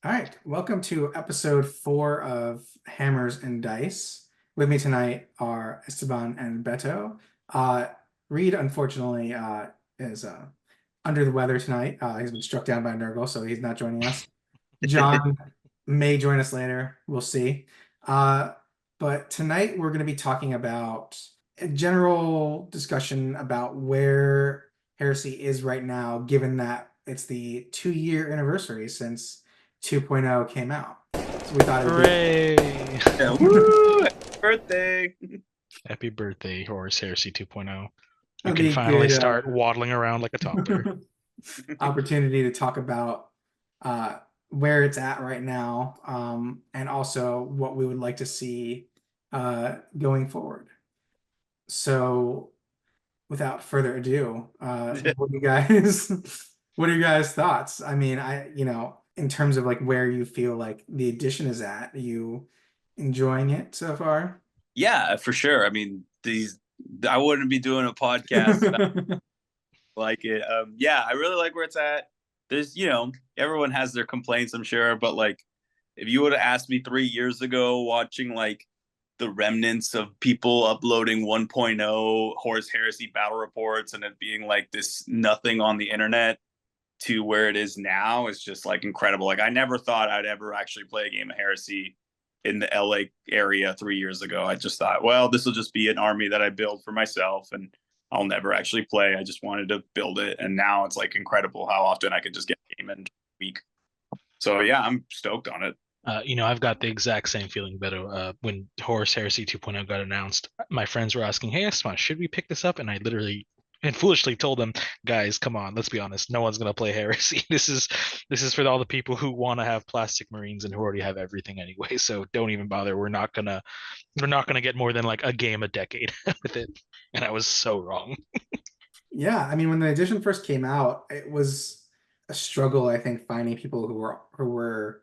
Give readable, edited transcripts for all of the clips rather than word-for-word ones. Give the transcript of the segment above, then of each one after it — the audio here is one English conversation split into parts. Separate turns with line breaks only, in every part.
All right, welcome to episode 4 of Hammers and Dice. With me tonight are Esteban and Beto. Uh, Reed, unfortunately, is under the weather tonight. He's been struck down by a Nurgle, so he's not joining us. John may join us later. We'll see. Uh, but tonight we're going to be talking about a general discussion about where Heresy is right now, given that it's the 2-year anniversary since 2.0 came out. So we thought it would be
Hooray!
Yeah, woo! Happy birthday!
Happy birthday, Horus Heresy 2.0. You
that'd
can
be a
finally
good
start waddling around like a toddler.
opportunity to talk about where it's at right now, and also what we would like to see going forward. So, without further ado, what do you guys, what are you guys' thoughts? I mean, in terms of like where you feel like the edition is at, are you enjoying it so far?
Yeah, for sure. I mean, I wouldn't be doing a podcast if I like it. Yeah, I really like where it's at. Everyone has their complaints, I'm sure, but like, if you would have asked me 3 years ago, watching like the remnants of people uploading 1.0 Horus Heresy battle reports and it being like this nothing on the internet to where it is now is just like incredible. Like I never thought I'd ever actually play a game of Heresy in the LA area 3 years ago. I just thought, well, this will just be an army that I build for myself and I'll never actually play. I just wanted to build it. And now it's like incredible how often I could just get a game in a week. So yeah, I'm stoked on it.
I've got the exact same feeling, Beto. When Horus Heresy 2.0 got announced, my friends were asking, "Hey, Esteban, should we pick this up?" And I literally and foolishly told them, "Guys, come on, let's be honest. No one's gonna play Heresy. This is for all the people who want to have plastic marines and who already have everything anyway. So don't even bother. We're not gonna get more than like a game a decade with it." And I was so wrong.
Yeah, I mean, when the edition first came out, it was a struggle, I think, finding people who were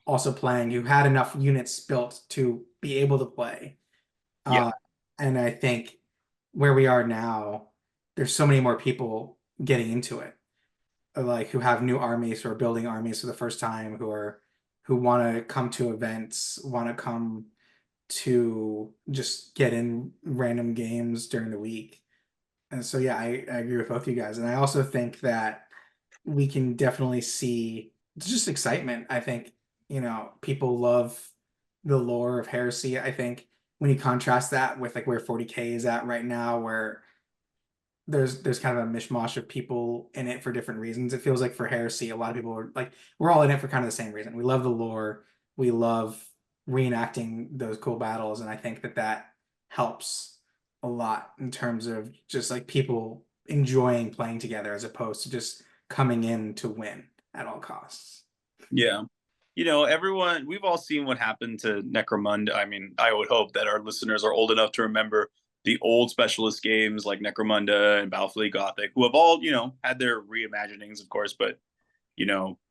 also playing, who had enough units built to be able to play.
Yeah.
Uh, and I think where we are now, there's so many more people getting into it, like who have new armies, who are building armies for the first time, who want to come to events, want to come to just get in random games during the week. And so yeah, I agree with both of you guys. And I also think that we can definitely see just excitement. I think, people love the lore of Heresy. I think when you contrast that with like where 40K is at right now, where there's kind of a mishmash of people in it for different reasons. It feels like for Heresy, a lot of people are like, we're all in it for kind of the same reason. We love the lore, we love reenacting those cool battles, and I think that that helps a lot in terms of just like people enjoying playing together as opposed to just coming in to win at all costs.
Yeah. Everyone, we've all seen what happened to Necromunda. I mean, I would hope that our listeners are old enough to remember the old specialist games like Necromunda and Battlefleet Gothic, who have all, had their reimaginings, of course, but,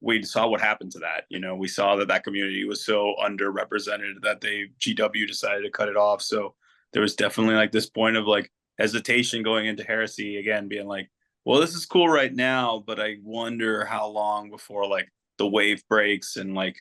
we saw what happened to that. We saw that that community was so underrepresented that GW decided to cut it off. So there was definitely like this point of like hesitation going into Heresy again, being like, well, this is cool right now, but I wonder how long before like the wave breaks and like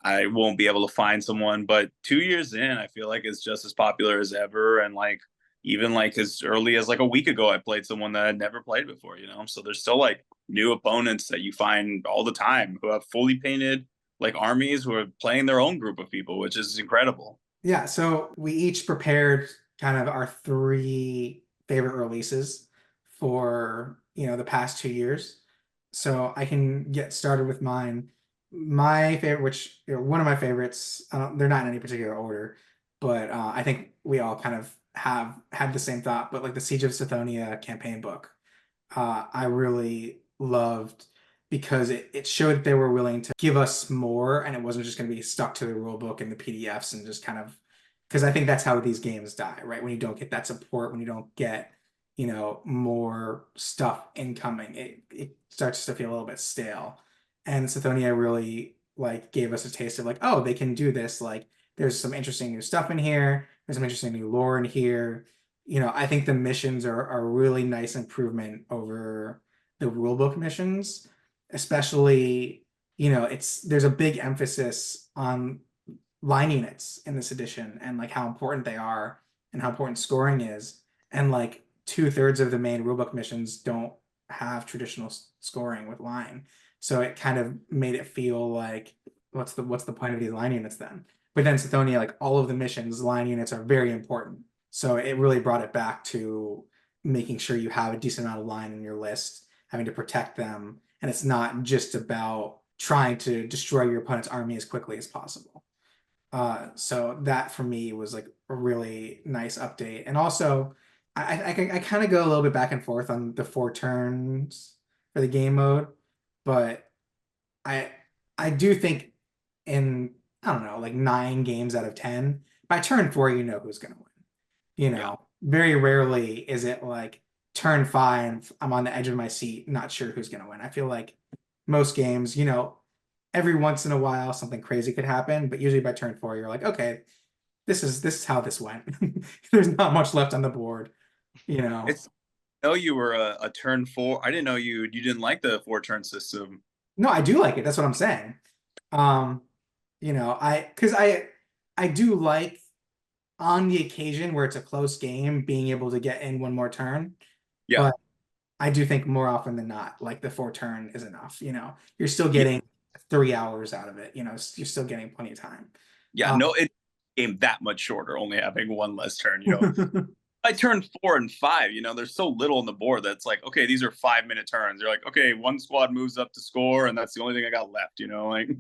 I won't be able to find someone. But 2 years in, I feel like it's just as popular as ever. And like even like as early as like a week ago, I played someone that I'd never played before. So there's still like new opponents that you find all the time who have fully painted like armies who are playing their own group of people, which is incredible.
Yeah, so we each prepared kind of our 3 favorite releases for, the past 2 years. So I can get started with mine. My favorite, which, one of my favorites, they're not in any particular order, but I think we all kind of have had the same thought, but like the Siege of Sithonia campaign book, I really loved because it showed they were willing to give us more and it wasn't just going to be stuck to the rule book and the PDFs and just kind of, because I think that's how these games die, right? When you don't get that support, when you don't get, more stuff incoming, it starts to feel a little bit stale. And Sithonia really like gave us a taste of like, oh, they can do this. Like there's some interesting new stuff in here. There's some interesting new lore in here. I think the missions are a really nice improvement over the rulebook missions, especially there's a big emphasis on line units in this edition and like how important they are and how important scoring is. And like 2/3 of the main rulebook missions don't have traditional scoring with line. So it kind of made it feel like what's the point of these line units then? But then Sithonia, like all of the missions, line units are very important. So it really brought it back to making sure you have a decent amount of line in your list, having to protect them, and it's not just about trying to destroy your opponent's army as quickly as possible. So that for me was like a really nice update. And also, I kind of go a little bit back and forth on the 4 turns for the game mode, but I I do think in, I don't know, like 9 games out of 10, by turn 4 you know who's gonna win. Very rarely is it like turn 5, I'm on the edge of my seat, not sure who's gonna win. I feel like most games, every once in a while something crazy could happen, but usually by turn 4 you're like, okay, this is how this went. There's not much left on the board.
It's I know you were a turn 4. I didn't know you didn't like the 4-turn system.
No, I do like it. That's what I'm saying. Um, because I do like on the occasion where it's a close game, being able to get in one more turn.
Yeah.
But I do think more often than not, like the 4 turn is enough. You're still
Yeah.
getting 3 hours out of it. You're still getting plenty of time.
Yeah, no, it became that much shorter, only having one less turn. I turned 4 and 5. There's so little on the board that's like, okay, these are 5-minute turns. You're like, okay, one squad moves up to score, and that's the only thing I got left. Like,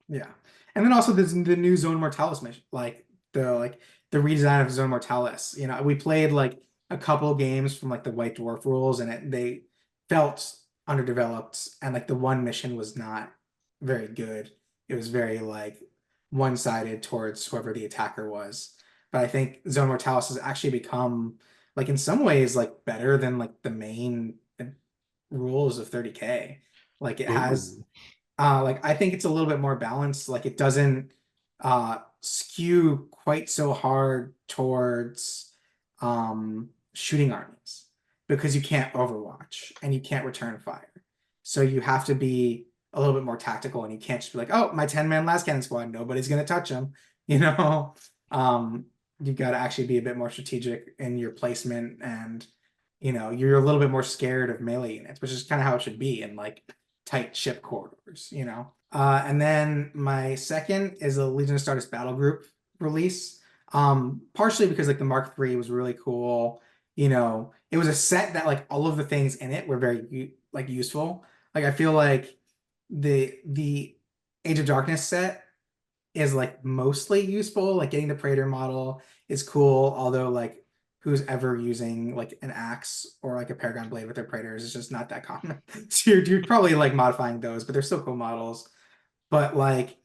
Yeah, and then also there's the new Zone Mortalis mission, the redesign of Zone Mortalis. We played like a couple games from like the White Dwarf rules, and they felt underdeveloped, and like the one mission was not very good. It was very like one-sided towards whoever the attacker was. But I think Zone Mortalis has actually become like in some ways like better than like the main rules of 30K. Like it has
Ooh.
like I think it's a little bit more balanced. Like it doesn't skew quite so hard towards shooting armies because you can't overwatch and you can't return fire. So you have to be a little bit more tactical, and you can't just be like, oh, my 10-man last cannon squad, nobody's gonna touch them. You've got to actually be a bit more strategic in your placement, and you're a little bit more scared of melee units, which is kind of how it should be in like tight ship corridors. And then my second is a Legion of Stardust battle group release. Partially because like the Mark III was really cool. It was a set that like all of the things in it were very like useful. Like I feel like the Age of Darkness set is like mostly useful. Like getting the Praetor model is cool, although like who's ever using like an axe or like a Paragon blade with their Praetors is just not that common. So you're probably like modifying those, but they're still cool models. But like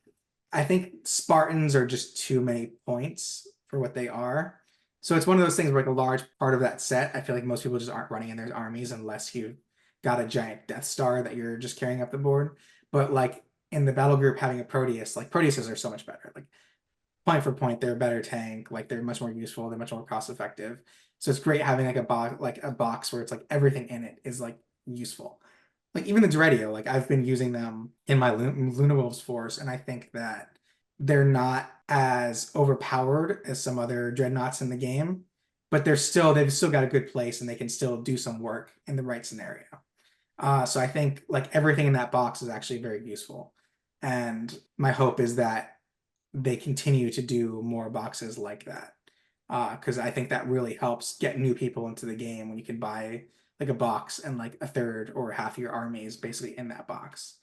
I think Spartans are just too many points for what they are. So it's one of those things where like a large part of that set, I feel like most people just aren't running in their armies unless you've got a giant Death Star that you're just carrying up the board. But like in the battle group having a Proteus, like Proteuses are so much better. Like point for point, they're a better tank. Like they're much more useful. They're much more cost effective. So it's great having like a box where it's like everything in it is like useful. Like even the Dreadio, like I've been using them in my Luna Wolves force, and I think that they're not as overpowered as some other dreadnoughts in the game, but they've still got a good place, and they can still do some work in the right scenario. So I think like everything in that box is actually very useful. And my hope is that they continue to do more boxes like that. Because I think that really helps get new people into the game when you can buy like a box and like a third or half your army is basically in that box.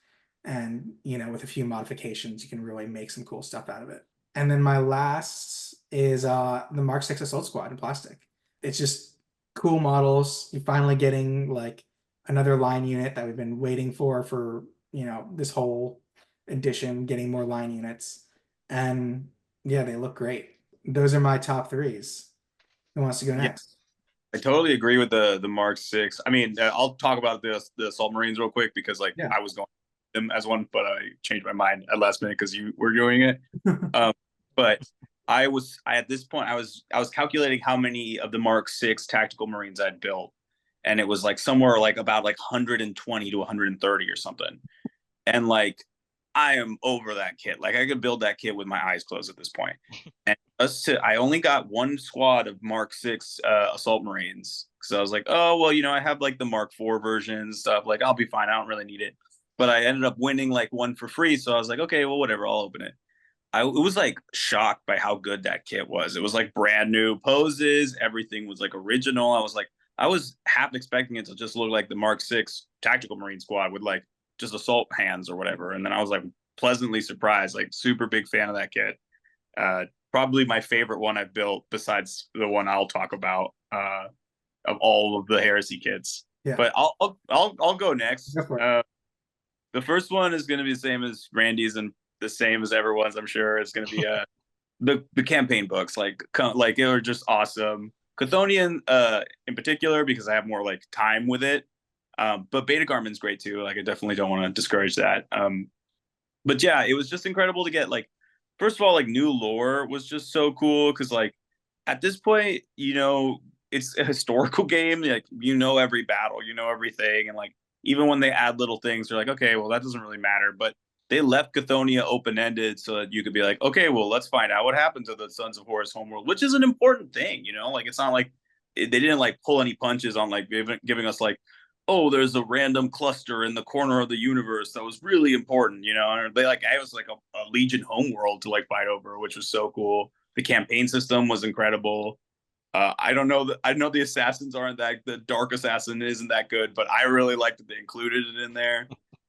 And with a few modifications, you can really make some cool stuff out of it. And then my last is the Mark 6 Assault Squad in plastic. It's just cool models. You're finally getting like another line unit that we've been waiting for this whole edition, getting more line units. And yeah, they look great. Those are my top threes. Who wants to go next?
I totally agree with the Mark 6. I mean, I'll talk about the Assault Marines real quick because like I was going them as one, but I changed my mind at last minute because you were doing it. But I at this point I was calculating how many of the Mark 6 tactical Marines I'd built, and it was like somewhere like about like 120 to 130 or something. And like I am over that kit. Like I could build that kit with my eyes closed at this point. And I only got one squad of Mark 6 assault marines because I was like, oh well, you know, I have like the Mark 4 version and stuff. Like I'll be fine. I don't really need it. But I ended up winning like one for free, so I was like, okay, well, whatever, I'll open it. I was like shocked by how good that kit was. It was like brand new poses. Everything was like original. I was half expecting it to just look like the Mark 6 Tactical Marine Squad with like just assault hands or whatever. And then I was like pleasantly surprised, like super big fan of that kit. Probably my favorite one I've built besides the one I'll talk about of all of the Heresy kits.
Yeah.
But I'll go next.
Go
The first one is going to be the same as Randy's and the same as everyone's. I'm sure it's going to be the campaign books. Like they were just awesome. Chthonian in particular because I have more like time with it. But Beta Garmin's great too. Like I definitely don't want to discourage that. But yeah, it was just incredible to get like first of all like new lore was just so cool because like at this point you know it's a historical game. Like you know every battle, you know everything, and like even when they add little things, they're like, okay, well, that doesn't really matter. But they left Chthоnia open-ended so that you could be like, okay, well, let's find out what happened to the Sons of Horus homeworld, which is an important thing, you know? Like, it's not like they didn't like pull any punches on like giving us like, oh, there's a random cluster in the corner of the universe that was really important, you know? And they like, I was like a Legion homeworld to like fight over, which was so cool. The campaign system was incredible. I don't know. I know the assassins aren't that. The dark assassin isn't that good, but I really liked that they included it in there.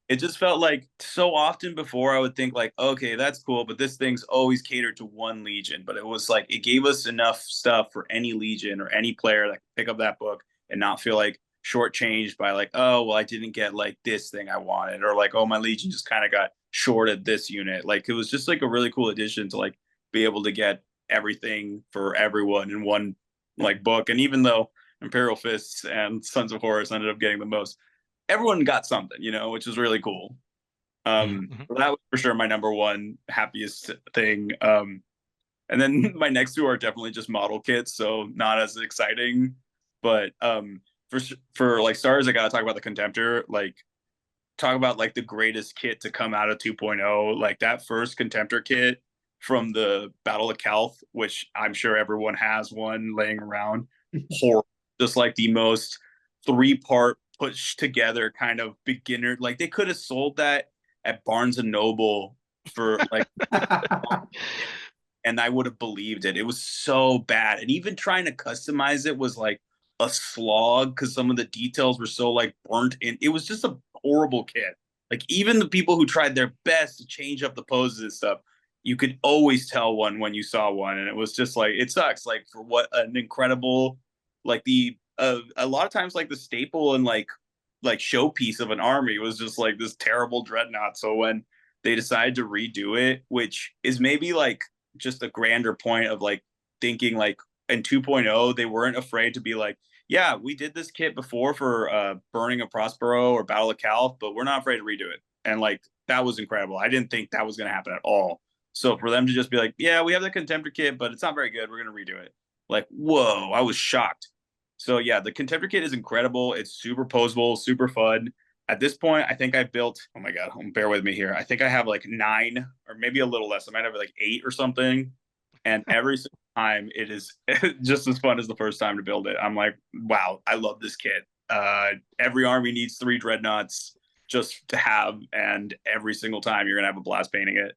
It just felt like so often before I would think like, okay, that's cool, but this thing's always catered to one legion. But it was like it gave us enough stuff for any legion or any player that could pick up that book and not feel like shortchanged by like, oh, well, I didn't get like this thing I wanted, or like, oh, my legion just kind of got shorted this unit. Like it was just like a really cool addition to like be able to get everything for everyone in one like book. And even though Imperial Fists and Sons of Horus ended up getting the most, everyone got something, you know, which was really cool. So that was for sure my number one happiest thing. And then my next two are definitely just model kits, so not as exciting. But for like stars, I gotta talk about the Contemptor. Like talk about like the greatest kit to come out of 2.0. Like that first Contemptor kit from the Battle of Calth, which I'm sure everyone has one laying around. Horrible. Just like the most 3-part pushed together kind of beginner. Like they could have sold that at Barnes and Noble for like and I would have believed it. It was so bad. And even trying to customize it was like a slog because some of the details were so like burnt in. It was just a horrible kit. Like even the people who tried their best to change up the poses and stuff, you could always tell one when you saw one. And it was just like, it sucks. Like for what an incredible, like the, a lot of times like the staple and like showpiece of an army was just like this terrible dreadnought. So when they decided to redo it, which is maybe like just a grander point of like thinking like in 2.0, they weren't afraid to be like, yeah, we did this kit before for Burning of Prospero or Battle of Calth, but we're not afraid to redo it. And like, that was incredible. I didn't think that was going to happen at all. So for them to just be like, yeah, we have the Contemptor kit, but it's not very good. We're going to redo it. Like, whoa, I was shocked. So yeah, the Contemptor kit is incredible. It's super posable, super fun. At this point, I think I built, oh my God, bear with me here. I think I have like 9 or maybe a little less. I might have like 8 or something. And every single time it is just as fun as the first time to build it. I'm like, wow, I love this kit. Every army needs 3 dreadnoughts just to have, and every single time you're going to have a blast painting it.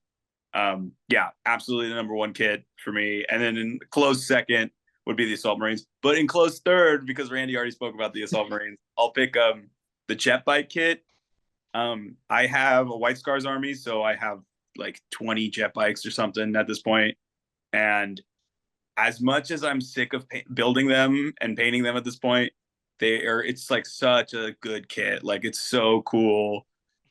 Yeah, absolutely the number one kit for me. And then in close second would be the Assault Marines. But in close third, because Randy already spoke about the Assault Marines, I'll pick the Jet Bike kit. I have a White Scars army, so I have like 20 jet bikes or something at this point. And as much as I'm sick of building them and painting them at this point, it's like such a good kit. Like it's so cool.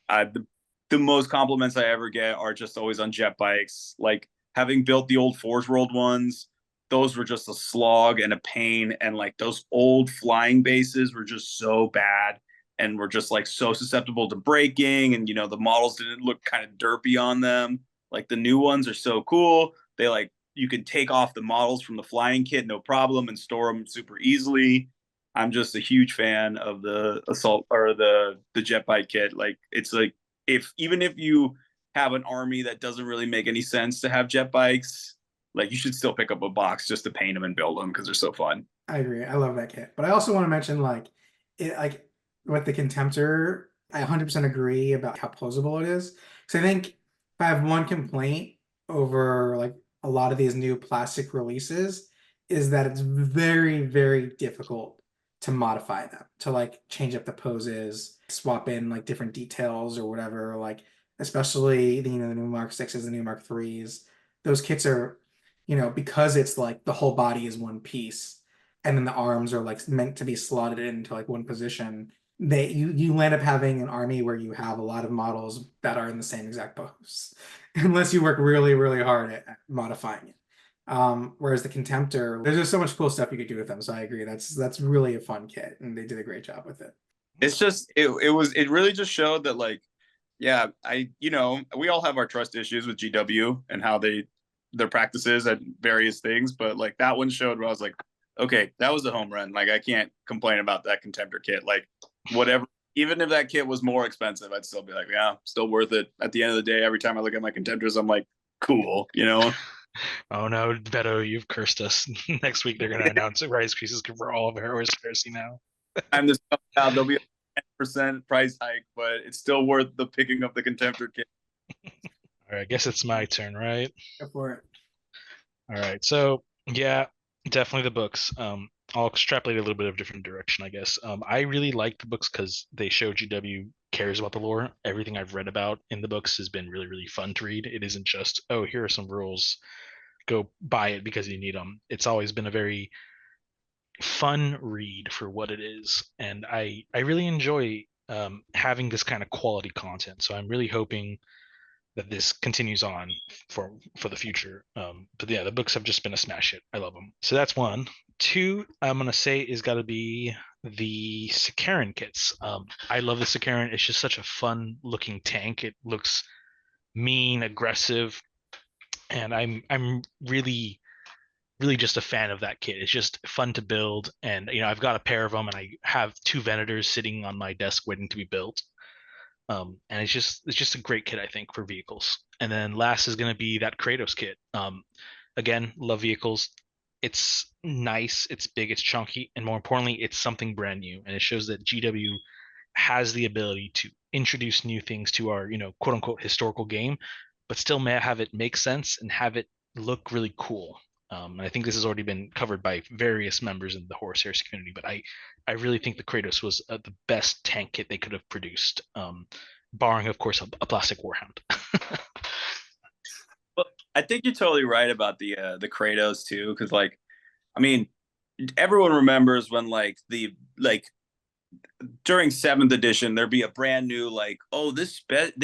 The most compliments I ever get are just always on jet bikes. Like having built the old Forge World ones, those were just a slog and a pain. And like those old flying bases were just so bad and were just like so susceptible to breaking. And, you know, the models didn't look kind of derpy on them. Like the new ones are so cool. They like, you can take off the models from the flying kit, no problem, and store them super easily. I'm just a huge fan of the assault or the jet bike kit. Like it's like, even if you have an army that doesn't really make any sense to have jet bikes, like you should still pick up a box just to paint them and build them because they're so fun.
I agree. I love that kit. But I also want to mention like with the Contemptor, I 100% agree about how posable it is. Because I think if I have one complaint over like a lot of these new plastic releases is that it's very, very difficult to modify them, to like change up the poses, swap in like different details or whatever. Like especially the the new Mark 6s, the new Mark 3s. Those kits are, because it's like the whole body is one piece and then the arms are like meant to be slotted into like one position. You end up having an army where you have a lot of models that are in the same exact pose, unless you work really, really hard at modifying it. Whereas the Contemptor, there's just so much cool stuff you could do with them. So I agree. That's really a fun kit, and they did a great job with it.
It's just it really just showed that, like, yeah, we all have our trust issues with GW and how their practices at various things, but like that one showed where I was like, okay, that was a home run. Like I can't complain about that Contemptor kit. Like whatever, even if that kit was more expensive, I'd still be like, yeah, still worth it. At the end of the day, every time I look at my Contemptors, I'm like, cool,
Oh no, Beto, you've cursed us. Next week they're gonna announce a price increases for all of Horus Heresy now.
I'm just out. There'll be a 10% price hike, but it's still worth the picking up the Contemptor kit.
All right, I guess it's my turn, right?
Go for it.
All right, so yeah, definitely the books. I'll extrapolate a little bit of different direction, I guess. I really like the books because they show GW cares about the lore. Everything I've read about in the books has been really, really fun to read. It isn't just, oh, here are some rules, go buy it because you need them. It's always been a very fun read for what it is, and I really enjoy having this kind of quality content. So I'm really hoping that this continues on for the future. But yeah, the books have just been a smash hit. I love them. So that's one. Two, I'm gonna say is got to be the Sakaran kits. I love the Sakaran. It's just such a fun looking tank. It looks mean, aggressive, and I'm really just a fan of that kit. It's just fun to build, and I've got a pair of them, and I have two Venators sitting on my desk waiting to be built. And it's just a great kit, I think, for vehicles. And then last is going to be that Kratos kit. Again, love vehicles. It's nice, it's big, it's chunky, and more importantly, it's something brand new. And it shows that GW has the ability to introduce new things to our, quote unquote historical game, but still may have it make sense and have it look really cool. And I think this has already been covered by various members in the Horus Heresy community, but I really think the Kratos was the best tank kit they could have produced, barring, of course, a plastic Warhound.
Well, I think you're totally right about the Kratos too, because like, I mean, everyone remembers when during 7th edition there'd be a brand new this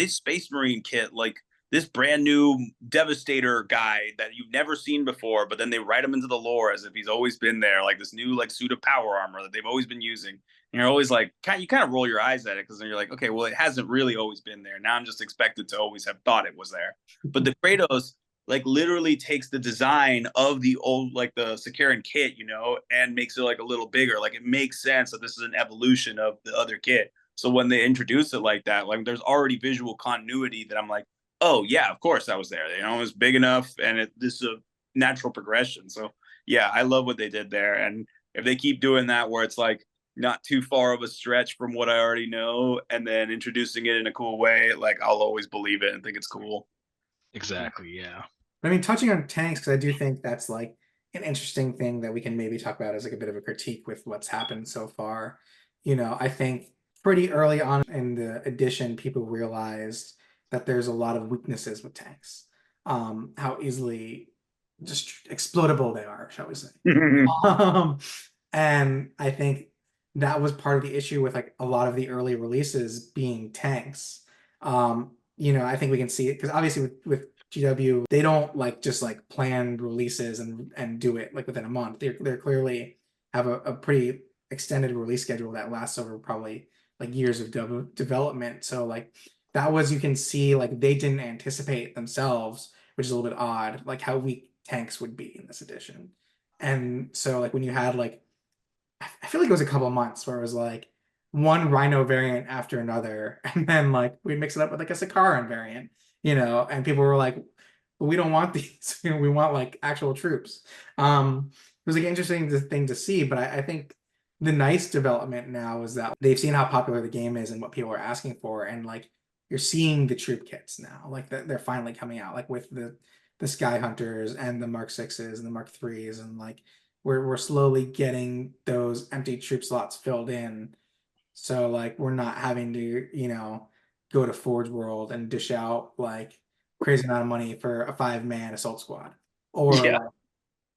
Space Marine kit, like this brand new Devastator guy that you've never seen before, but then they write him into the lore as if he's always been there, like this new suit of power armor that they've always been using. And you're always like, you kind of roll your eyes at it because then you're like, okay, well, it hasn't really always been there. Now I'm just expected to always have thought it was there. But the Kratos literally takes the design of the old the Sakaran kit, and makes it a little bigger. Like it makes sense that this is an evolution of the other kit. So when they introduce it like that, there's already visual continuity that I'm like, oh yeah, of course that was there. It was big enough, and this is a natural progression. So yeah, I love what they did there. And if they keep doing that, where it's not too far of a stretch from what I already know, and then introducing it in a cool way, I'll always believe it and think it's cool.
Exactly. Yeah.
I mean, touching on tanks, because I do think that's an interesting thing that we can maybe talk about as a bit of a critique with what's happened so far. I think pretty early on in the edition, people realized that there's a lot of weaknesses with tanks. How easily just explodable they are, shall we say. And I think that was part of the issue with a lot of the early releases being tanks. I think we can see it because obviously with GW, they don't just plan releases and do it within a month. They're clearly have a pretty extended release schedule that lasts over probably years of development. So that was, you can see they didn't anticipate themselves, which is a little bit odd, how weak tanks would be in this edition. And so when you had I feel it was a couple of months where it was one Rhino variant after another, and then we'd mix it up with a Sakaran variant, and people were like, we don't want these. We want like actual troops. It was like an interesting thing to see, but I think the nice development now is that they've seen how popular the game is and what people are asking for, and like you're seeing the troop kits now, like they're finally coming out, like with the Sky Hunters and the Mark 6s and the Mark 3s, and like we're slowly getting those empty troop slots filled in. So like we're not having to, go to Forge World and dish out like crazy amount of money for a 5-man assault squad. Or
Yeah.
like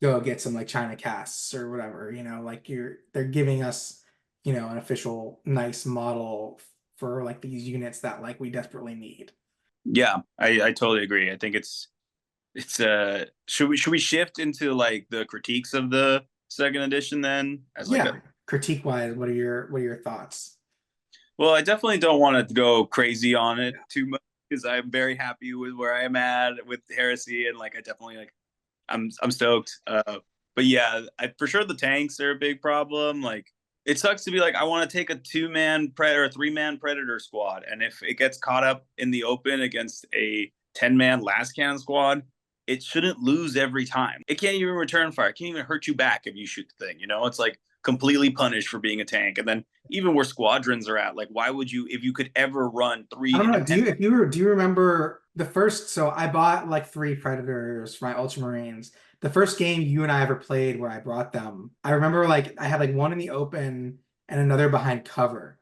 go get some like China casts or whatever, like they're giving us, an official nice model for like these units that like we desperately need.
Yeah, I totally agree. I think it's should we shift into like the critiques of the second edition then, as like
Yeah. Critique wise, what are your thoughts?
well, I definitely don't want to go crazy on it too much because I'm very happy with where I am at with Heresy, and like I definitely like I'm stoked. But yeah, for sure the tanks are a big problem. Like it sucks to be like I want to take a 2-man predator, or a 3-man predator squad, and if it gets caught up in the open against a 10-man last cannon squad, it shouldn't lose every time. It can't even return fire. It can't even hurt you back if you shoot the thing. It's like completely punished for being a tank. And then even where squadrons are at, like why would you, if you could ever run 3
I don't know. Do you remember the first? So I bought like 3 Predators for my Ultramarines. The first game you and I ever played where I brought them, I remember like I had like one in the open and another behind cover,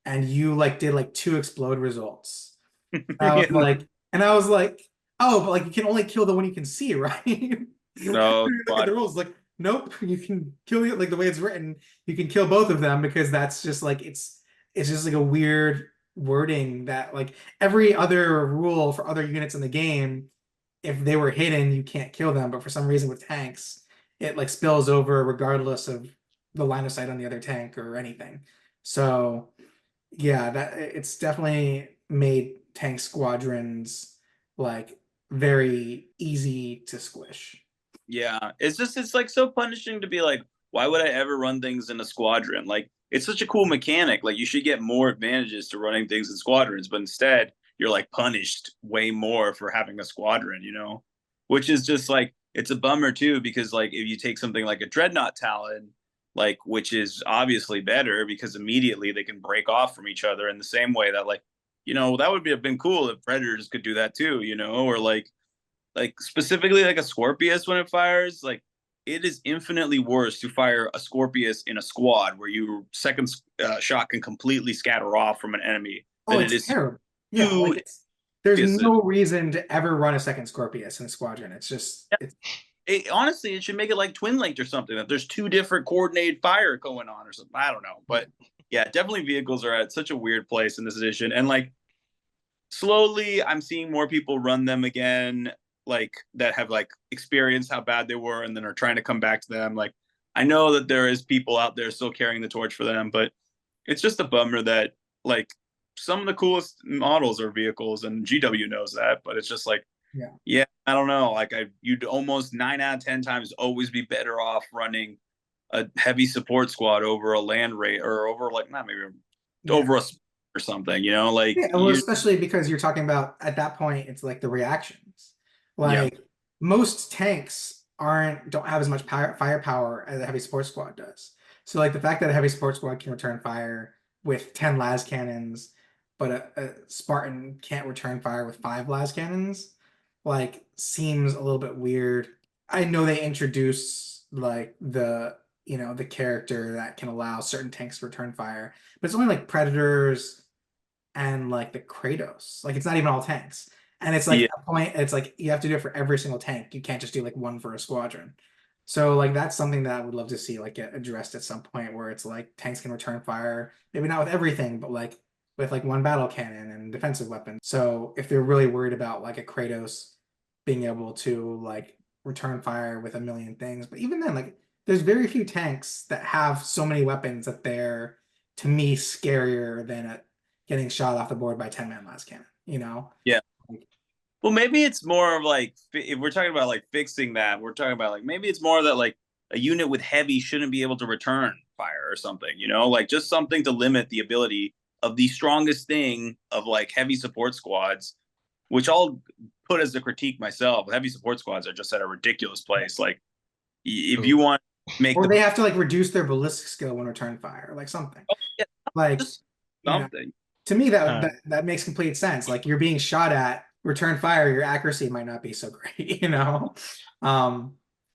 and you like did like 2 explode results. And I was like, oh, but like you can only kill the one you can see, right?
no
Look at the rules, like nope, you can kill it like the way it's written. You can kill both of them because that's just like it's just like a weird wording that like every other rule for other units in the game, if they were hidden, you can't kill them. But for some reason with tanks, it like spills over regardless of the line of sight on the other tank or anything. So yeah, that it's definitely made tank squadrons like very easy to squish.
Yeah, it's like so punishing to be like, why would I ever run things in a squadron? Like it's such a cool mechanic. Like you should get more advantages to running things in squadrons, but instead you're like punished way more for having a squadron, which is just like it's a bummer too, because like if you take something like a dreadnought talon, like which is obviously better because immediately they can break off from each other in the same way that like, that would have been cool if predators could do that too, or like specifically like a Scorpius when it fires, like it is infinitely worse to fire a Scorpius in a squad where your second shot can completely scatter off from an enemy
Oh,
than it
it's
is
terrible. Yeah, like there's
Scorpius.
no reason to ever run a second Scorpius in a squadron. It's just
Honestly, it should make it like twin linked or something, that there's 2 different coordinated fire going on or something. I don't know, but yeah, definitely vehicles are at such a weird place in this edition, and like slowly I'm seeing more people run them again, like that have like experienced how bad they were and then are trying to come back to them. Like I know that there is people out there still carrying the torch for them, but it's just a bummer that like some of the coolest models are vehicles, and GW knows that, but it's just like yeah, I don't know, like you'd almost 9 out of 10 times always be better off running a heavy support squad over a land rate, or over like not maybe over a or something, like
yeah, well, especially because you're talking about at that point, it's like the reactions.
yeah.
Like most tanks don't have as much firepower as a heavy support squad does. So like the fact that a heavy support squad can return fire with 10 las cannons, but a Spartan can't return fire with 5 las cannons, like seems a little bit weird. I know they introduce like the character that can allow certain tanks to return fire, but it's only like predators and like the Kratos. Like it's not even all tanks. And it's like
Yeah.
a point, it's like you have to do it for every single tank. You can't just do like one for a squadron. So like that's something that I would love to see like get addressed at some point, where it's like tanks can return fire, maybe not with everything, but like with like one battle cannon and defensive weapons. So if they're really worried about like a Kratos being able to like return fire with a million things, but even then, like there's very few tanks that have so many weapons that they're, to me, scarier than getting shot off the board by 10-man last cannon.
Yeah. Well, maybe it's more of like, if we're talking about like fixing that, we're talking about like maybe it's more that like a unit with heavy shouldn't be able to return fire or something, like just something to limit the ability of the strongest thing of like heavy support squads which I'll put as a critique myself. Heavy support squads are just at a ridiculous place. Like, if you want to make
or they have to like reduce their ballistic skill when return fire, like something.
yeah,
Like,
just
you know,
something.
to me that makes complete sense. Like, you're being shot at, return fire, your accuracy might not be so great, you know.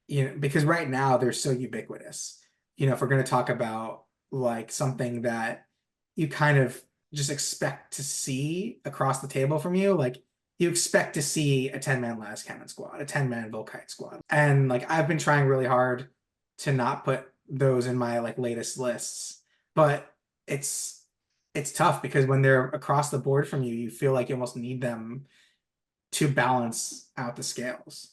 Because right now they're so ubiquitous. If we're going to talk about like something that you kind of just expect to see across the table from you, like you expect to see a 10-man las cannon squad, a 10-man Volkite squad. And like I've been trying really hard to not put those in my like latest lists, but it's tough because when they're across the board from you, you feel like you almost need them to balance out the scales.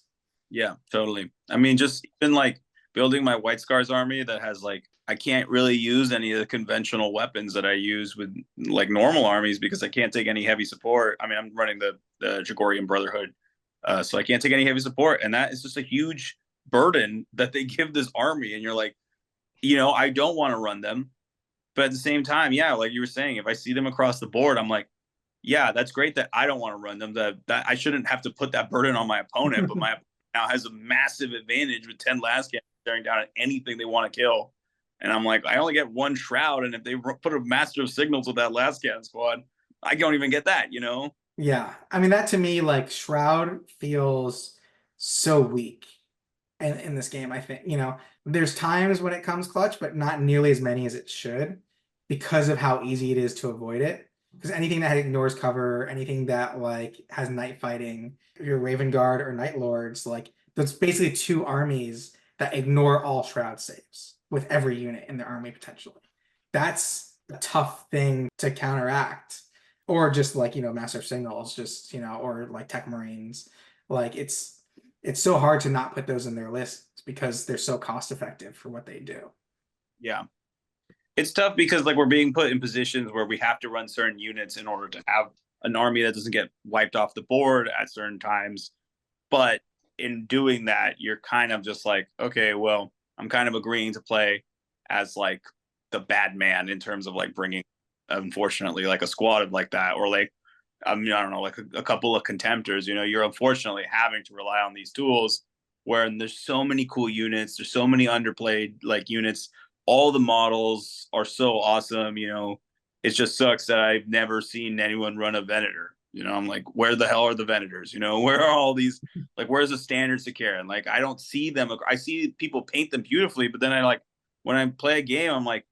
Yeah, totally. I mean, just even like building my White Scars army that has like, I can't really use any of the conventional weapons that I use with like normal armies because I can't take any heavy support. I mean, I'm running the Jagorian Brotherhood, so I can't take any heavy support, and that is just a huge burden that they give this army. And you're like, I don't want to run them, but at the same time, yeah, like you were saying, if I see them across the board, I'm like, yeah, that's great that I don't want to run them. That I shouldn't have to put that burden on my opponent, but my opponent now has a massive advantage with 10 last cannons staring down at anything they want to kill. And I'm like, I only get one shroud, and if they put a master of signals with that last cannon squad, I don't even get that,
Yeah, I mean that to me, like shroud feels so weak in this game. I think there's times when it comes clutch, but not nearly as many as it should because of how easy it is to avoid it. Because anything that ignores cover, anything that like has night fighting, your Raven Guard or Night Lords, like that's basically two armies that ignore all shroud saves with every unit in their army potentially. That's a tough thing to counteract. Or just like, Master of Signals, just, or like Tech Marines. Like it's so hard to not put those in their lists because they're so cost effective for what they do.
Yeah. It's tough because like we're being put in positions where we have to run certain units in order to have an army that doesn't get wiped off the board at certain times. But in doing that, you're kind of just like, okay, well, I'm kind of agreeing to play as like the bad man in terms of like bringing, unfortunately, like a squad like that, or like, I don't know, like a couple of contemptors, you're unfortunately having to rely on these tools where there's so many cool units. There's so many underplayed like units. All the models are so awesome. It just sucks that I've never seen anyone run a Venator. I'm like, where the hell are the Venators? Where are all these, like, where's the standard Sicaran? Like, I don't see them. I see people paint them beautifully, but then when I play a game, I'm like,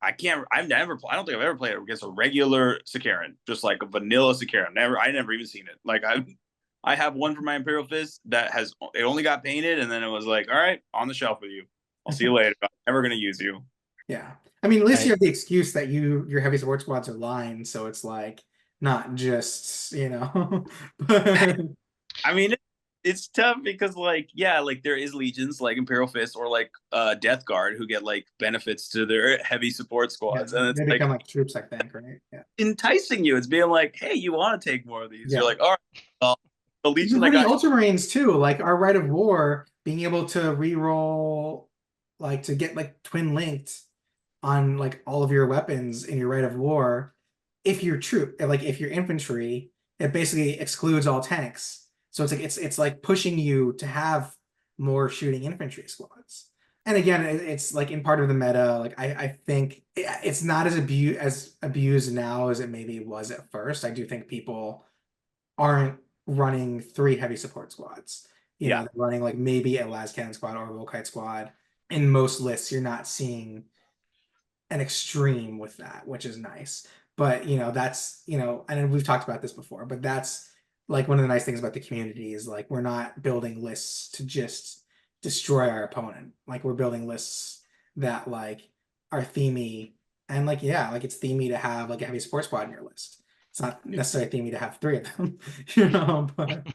I don't think I've ever played it against a regular Sicaran, just like a vanilla Sicaran. I never even seen it. Like I have one for my Imperial Fist that it only got painted, and then it was like, all right, on the shelf with you. I'll see you later. I'm never gonna use you.
Yeah, I mean, at least you have the excuse that your heavy support squads are lined, so it's like not just
I mean, it's tough because like there is legions like Imperial Fist or like Death Guard who get like benefits to their heavy support squads, and it's
they become like troops, I think, right? Yeah,
enticing you. It's being like, hey, you want to take more of these? You're like, all right, well, the legion
I got Ultramarines too, like our Rite of War, being able to re-roll, like to get like twin linked on like all of your weapons in your Rite of War. If you're if you're infantry, it basically excludes all tanks. So it's like pushing you to have more shooting infantry squads. And again, it's like in part of the meta. Like I think it's not as abused now as it maybe was at first. I do think people aren't running 3 heavy support squads. They're running like maybe a las cannon squad or a Volkite squad. In most lists, you're not seeing an extreme with that, which is nice. But that's and we've talked about this before, but that's like one of the nice things about the community is like we're not building lists to just destroy our opponent. Like we're building lists that like are themey, and like it's themey to have like a heavy support squad in your list. It's not necessarily themey to have 3 of them, but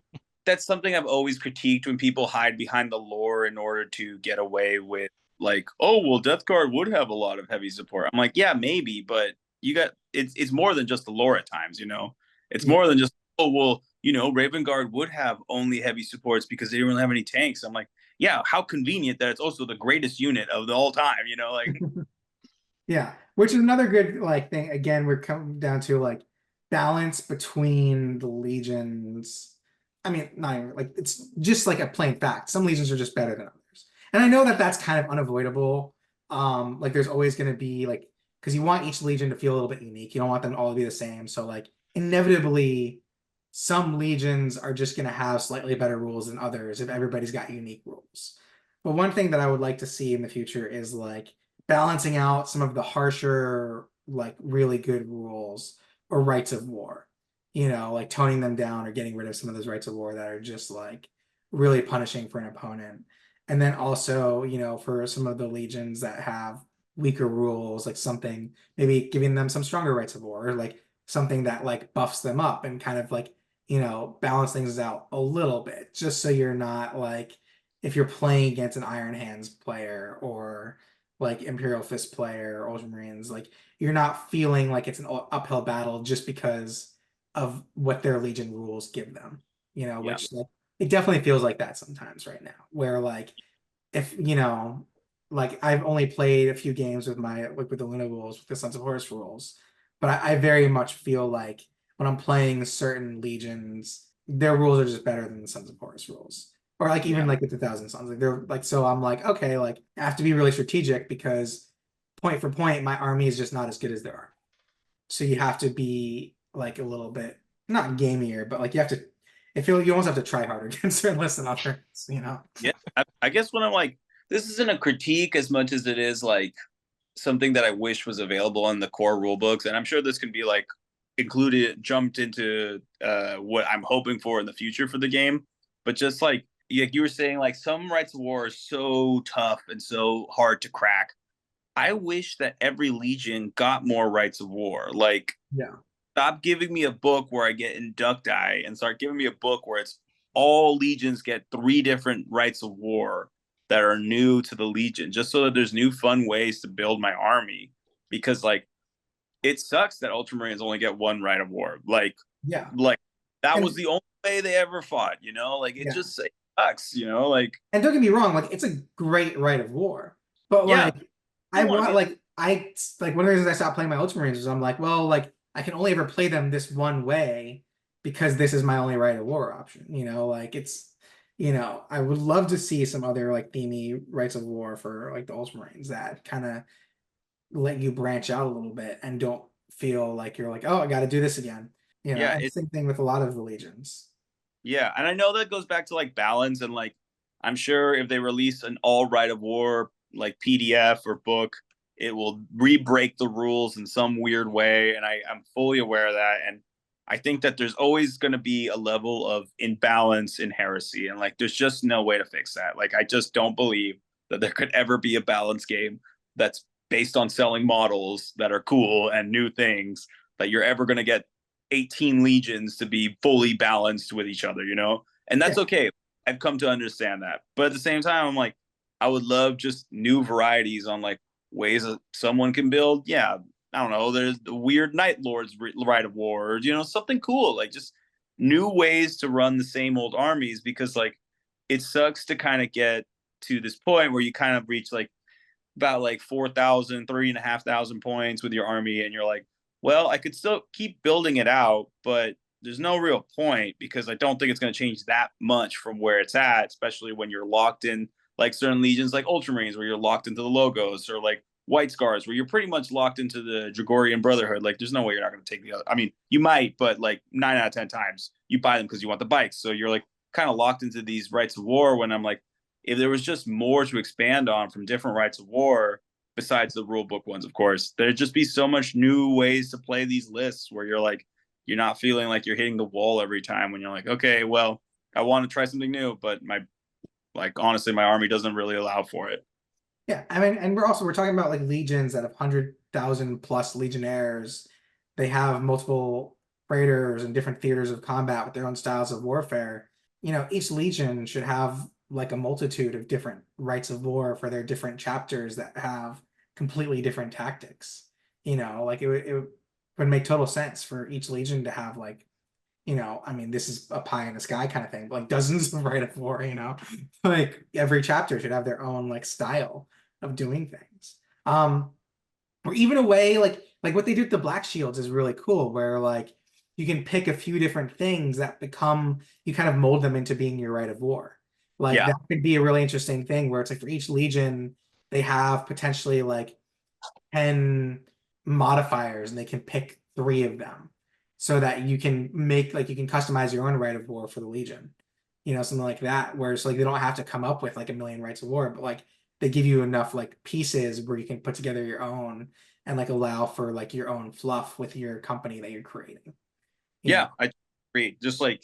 that's something I've always critiqued when people hide behind the lore in order to get away with like, oh well, Death Guard would have a lot of heavy support. I'm like, yeah, maybe, but it's more than just the lore at times. It's more than just, oh well, Raven Guard would have only heavy supports because they didn't really have any tanks. I'm like, yeah, how convenient that it's also the greatest unit of the whole time. Like
yeah, which is another good like thing. Again, we're coming down to like balance between the legions. I mean, not even, like, it's just like a plain fact. Some legions are just better than others. And I know that that's kind of unavoidable. Like there's always going to be like, because you want each legion to feel a little bit unique. You don't want them all to be the same. So like inevitably some legions are just going to have slightly better rules than others if everybody's got unique rules. But one thing that I would like to see in the future is like balancing out some of the harsher, like really good rules or rights of war. You know, like toning them down or getting rid of some of those rights of war that are just like really punishing for an opponent. And then also, you know, for some of the legions that have weaker rules, like something maybe giving them some stronger rights of war, or like something that like buffs them up and kind of like, you know, balance things out a little bit, just so you're not like if you're playing against an Iron Hands player or like Imperial Fist player or Ultramarines, like you're not feeling like it's an uphill battle just because of what their Legion rules give them, you know,
Yeah.
which like, it definitely feels like that sometimes right now, where like if you know, like I've only played a few games with my like with the Luna rules, with the Sons of Horus rules, but I very much feel like when I'm playing certain legions, their rules are just better than the Sons of Horus rules. Or like even
Yeah.
like with the Thousand Sons, like they're like so I'm like okay, like I have to be really strategic because point for point, my army is just not as good as their army. So you have to be like a little bit not gamier, but like you have to. I feel like you almost have to try harder against certain lists than others, you know.
Yeah. I guess when I'm like, this isn't a critique as much as it is like something that I wish was available in the core rule books. And I'm sure this can be like included, jumped into what I'm hoping for in the future for the game. But just like you were saying, like some rights of war are so tough and so hard to crack. I wish that every legion got more rights of war. Like,
Yeah.
stop giving me a book where I get inducti and start giving me a book where it's all legions get 3 different rights of war that are new to the legion, just so that there's new fun ways to build my army. Because like it sucks that Ultramarines only get 1 right of war.
Yeah.
Like that was
And
the only way they ever fought. You know, like it
yeah.
just it sucks. You know, like
And don't get me wrong, like it's a great right of war. But
yeah,
like
I
I
want to
want
be
like I like one of the reasons I stopped playing my Ultramarines is I'm like, well, like I can only ever play them this one way because this is my only right of war option. You know, like it's you know, I would love to see some other like themey rights of war for like the Ultramarines that kind of let you branch out a little bit and don't feel like you're like, oh, I got to do this again. You know,
yeah.
and same thing with a lot of the legions.
Yeah, and I know that goes back to like balance and like I'm sure if they release an all right of war like PDF or book, it will re-break the rules in some weird way, and I'm fully aware of that. And I think that there's always going to be a level of imbalance in heresy, and like there's just no way to fix that. Like I just don't believe that there could ever be a balance game that's based on selling models that are cool and new things that you're ever going to get 18 legions to be fully balanced with each other, you know? And that's
Yeah.
okay. I've come to understand that. But at the same time, I'm like, I would love just new varieties on like ways that someone can build. Yeah, I don't know. There's the weird Night Lord's right of war, or, you know, something cool. Like just new ways to run the same old armies because like it sucks to kind of get to this point where you kind of reach like about like 4,000, 3,500 points with your army, and you're like, well, I could still keep building it out, but there's no real point because I don't think it's going to change that much from where it's at, especially when you're locked in like certain legions like Ultramarines where you're locked into the logos, or like White Scars where you're pretty much locked into the Dragorian Brotherhood. Like there's no way you're not going to take the other. I mean, you might, but like 9 out of 10 times you buy them because you want the bikes. So you're like kind of locked into these rights of war when I'm like, if there was just more to expand on from different rights of war besides the rule book ones, of course, there'd just be so much new ways to play these lists where you're like, you're not feeling like you're hitting the wall every time when you're like, okay, well, I want to try something new, but my like honestly, my army doesn't really allow for it.
Yeah, I mean, and we're talking about like legions that have 100,000 plus legionnaires. They have multiple freighters and different theaters of combat with their own styles of warfare. You know, each legion should have like a multitude of different rights of war for their different chapters that have completely different tactics. You know, like it would make total sense for each legion to have like, you know, I mean, this is a pie in the sky kind of thing, but like dozens of right of war, you know, like every chapter should have their own like style of doing things. Or even a way like what they do with the Black Shields is really cool, where like you can pick a few different things that become, you kind of mold them into being your rite of war. Like
Yeah.
that could be a really interesting thing where it's like for each legion, they have potentially like 10 modifiers and they can pick 3 of them so that you can make like you can customize your own rite of war for the legion, something like that, where it's like they don't have to come up with like a million rites of war, but like they give you enough like pieces where you can put together your own and like allow for like your own fluff with your company that you're creating.
Yeah, I agree. Just like,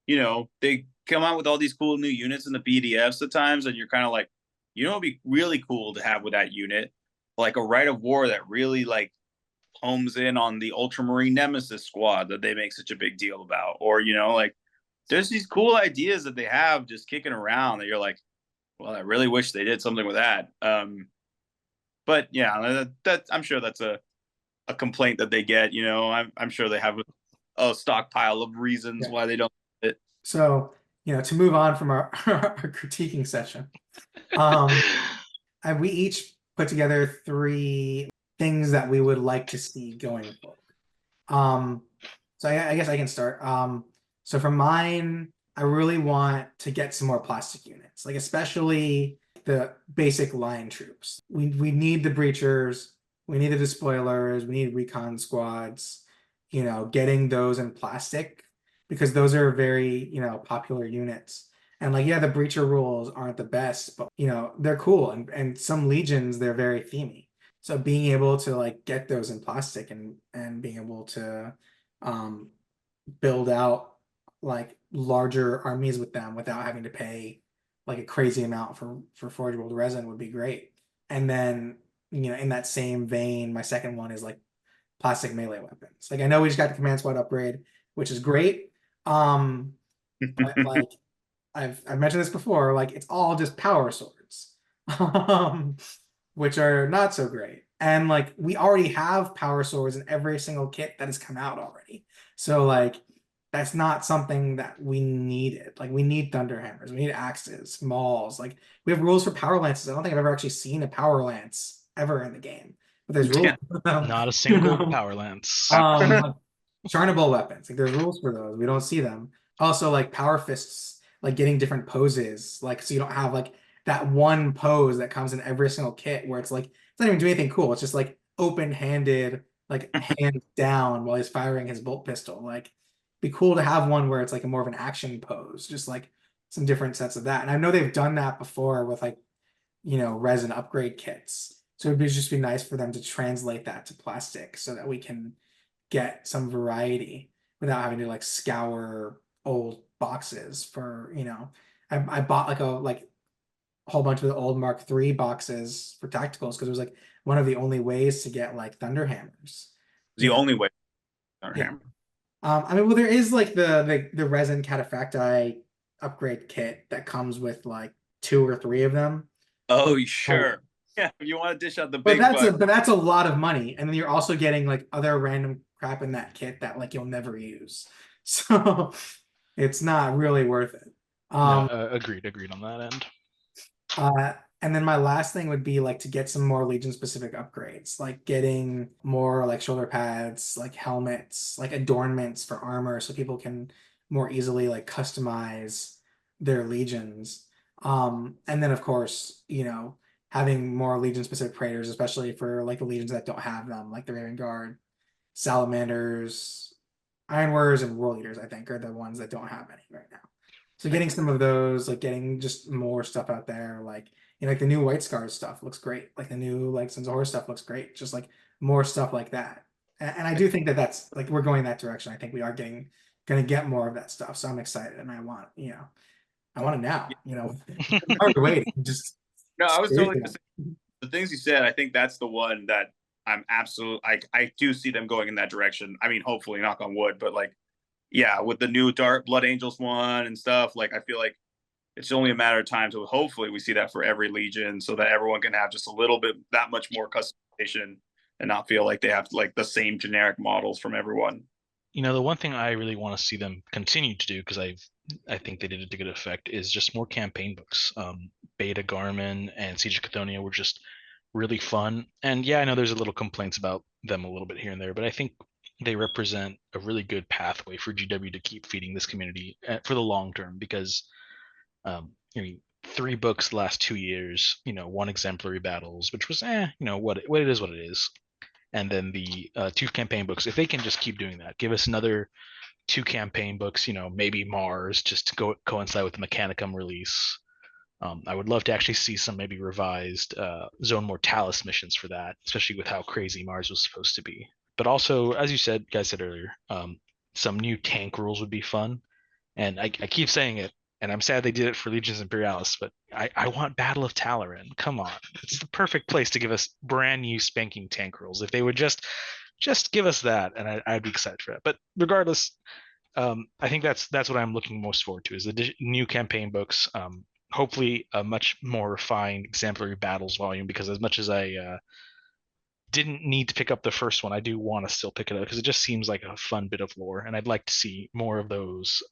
they come out with all these cool new units in the PDFs at times, and you're kind of like, it'd be really cool to have with that unit, like a rite of war that really like homes in on the Ultramarine Nemesis squad that they make such a big deal about. Or, like there's these cool ideas that they have just kicking around that you're like, well, I really wish they did something with that. But yeah, that I'm sure that's a complaint that they get. I'm sure they have a stockpile of reasons why they don't do it.
So, to move on from our critiquing session, we each put together 3 things that we would like to see going forward. So I guess I can start. So for mine, I really want to get some more plastic units, like especially the basic line troops. We need the breachers, we need the despoilers, we need recon squads, getting those in plastic because those are very, popular units. And like, yeah, the breacher rules aren't the best, but they're cool. And some legions, they're very themey. So being able to like get those in plastic and being able to build out like larger armies with them without having to pay like a crazy amount for Forge World resin would be great. And then, in that same vein, my second one is like plastic melee weapons. Like I know we just got the command squad upgrade, which is great. But like I've mentioned this before, like it's all just power swords, which are not so great. And like we already have power swords in every single kit that has come out already. So like that's not something that we needed. Like we need thunderhammers, we need axes, mauls. Like we have rules for power lances. I don't think I've ever actually seen a power lance ever in the game, but there's rules.
Not a single power lance.
Like Charnable weapons, like there's rules for those. We don't see them. Also, like power fists, like getting different poses, like so you don't have like that one pose that comes in every single kit where it's like it's not even doing anything cool. It's just like open-handed, like hands down while he's firing his bolt pistol. Like be cool to have one where it's like a more of an action pose, just like some different sets of that. And I know they've done that before with like, resin upgrade kits. So it'd just be nice for them to translate that to plastic so that we can get some variety without having to like scour old boxes for, I bought like a whole bunch of the old Mark III boxes for tacticals because it was like one of the only ways to get like thunderhammers.
The only way.
Yeah. I mean, well, there is like the resin cataphracti upgrade kit that comes with like 2 or 3 of them.
Oh, sure. Yeah, if you want to dish out the
But
big
that's a lot of money, and then you're also getting like other random crap in that kit that like you'll never use. So it's not really worth it.
Agreed on that end.
And then my last thing would be like to get some more Legion specific upgrades, like getting more like shoulder pads, like helmets, like adornments for armor so people can more easily like customize their legions. And then of course, having more Legion specific praetors, especially for like the legions that don't have them, like the Raven Guard, Salamanders, Iron Warriors, and War Leaders, I think, are the ones that don't have any right now. So getting some of those, like getting just more stuff out there, like like the new White Scars stuff looks great. Like the new like Sons of Horus stuff looks great. Just like more stuff like that. And I do think that that's like we're going that direction. I think we are gonna get more of that stuff. So I'm excited, and I want I want it now. How are you waiting? Just
no, I was totally the things you said. I think that's the one that I'm absolutely I do see them going in that direction. I mean, hopefully, knock on wood, but like, yeah, with the new Dark Blood Angels one and stuff, like I feel like it's only a matter of time till hopefully we see that for every legion so that everyone can have just a little bit that much more customization and not feel like they have like the same generic models from everyone.
The one thing I really want to see them continue to do, because I think they did it to good effect, is just more campaign books. Beta Garmin and Siege of Cathonia were just really fun. And yeah, I know there's a little complaints about them a little bit here and there, but I think they represent a really good pathway for GW to keep feeding this community for the long term, because I mean, 3 books the last 2 years, 1 exemplary battles, which was what it is, and then the 2 campaign books. If they can just keep doing that, give us another 2 campaign books, maybe Mars, just to coincide with the Mechanicum release. I would love to actually see some maybe revised Zone Mortalis missions for that, especially with how crazy Mars was supposed to be. But also, as guys said earlier, some new tank rules would be fun. And I keep saying it, and I'm sad they did it for Legions Imperialis, but I want Battle of Talaran. Come on, it's the perfect place to give us brand new spanking tank rules. If they would just give us that, and I'd be excited for that. But regardless, I think that's what I'm looking most forward to, is the new campaign books. Hopefully a much more refined exemplary battles volume, because as much as I didn't need to pick up the first one, I do want to still pick it up because it just seems like a fun bit of lore, and I'd like to see more of those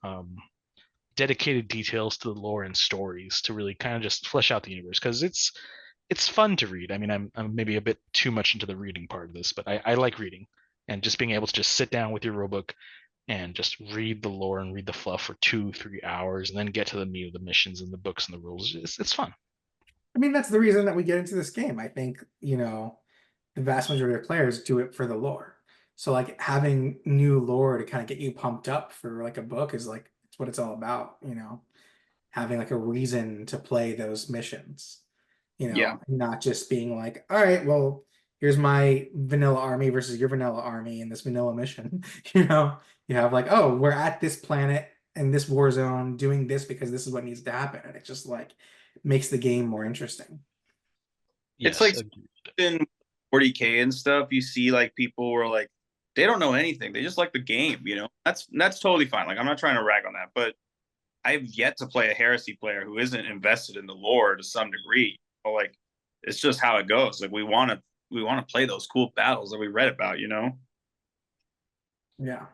dedicated details to the lore and stories to really kind of just flesh out the universe, because it's fun to read. I mean, I'm maybe a bit too much into the reading part of this, but I like reading, and just being able to just sit down with your rulebook and just read the lore and read the fluff for 2-3 hours, and then get to the meat of the missions and the books and the rules. It's fun.
I mean, that's the reason that we get into this game. I think, the vast majority of players do it for the lore. So like having new lore to kind of get you pumped up for like a book is like, it's what it's all about, having like a reason to play those missions,
Yeah.
not just being like, all right, well, here's my vanilla army versus your vanilla army in this vanilla mission. You have like, oh, we're at this planet in this war zone doing this because this is what needs to happen. And it just like makes the game more interesting.
It's
Yes,
like in 40K and stuff, you see like people were like, they don't know anything. They just like the game, That's totally fine. Like, I'm not trying to rag on that, but I've yet to play a Heresy player who isn't invested in the lore to some degree. Like, it's just how it goes. Like, we want to play those cool battles that we read about,
Yeah.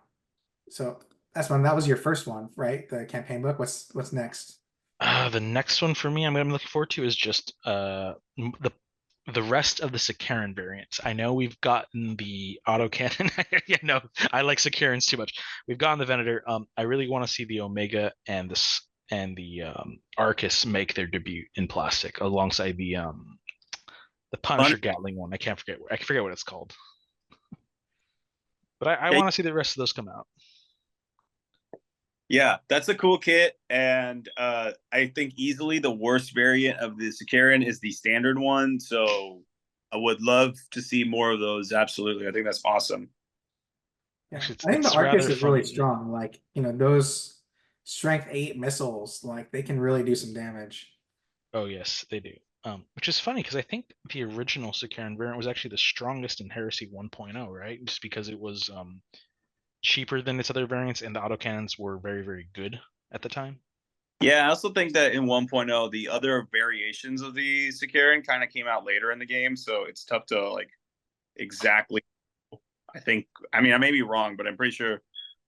So that's one. That was your first one, right? The campaign book. What's next?
The next one for me, I'm looking forward to, is just the rest of the Sakaran variants. I know we've gotten the autocannon. Yeah, no, I like Sakarans too much. We've gotten the Venator. I really want to see the Omega and the Arcus make their debut in plastic alongside the Punisher Gatling one. I forget what it's called. But I want to see the rest of those come out.
Yeah, that's a cool kit, and I think easily the worst variant of the Sakaran is the standard one. So I would love to see more of those. Absolutely, I think that's awesome.
Yeah.
Actually,
I think the
it's
Arcus
rather
is really
funny.
strong. Like, those strength 8 missiles, like they can really do some damage.
Oh yes, they do. Which is funny because I think the original Sakaran variant was actually the strongest in Heresy 1.0, right? Just because it was cheaper than its other variants, and the autocannons were very, very good at the time.
Yeah, I also think that in 1.0, the other variations of the Sakaran kind of came out later in the game, so it's tough to like exactly. I mean, I may be wrong, but I'm pretty sure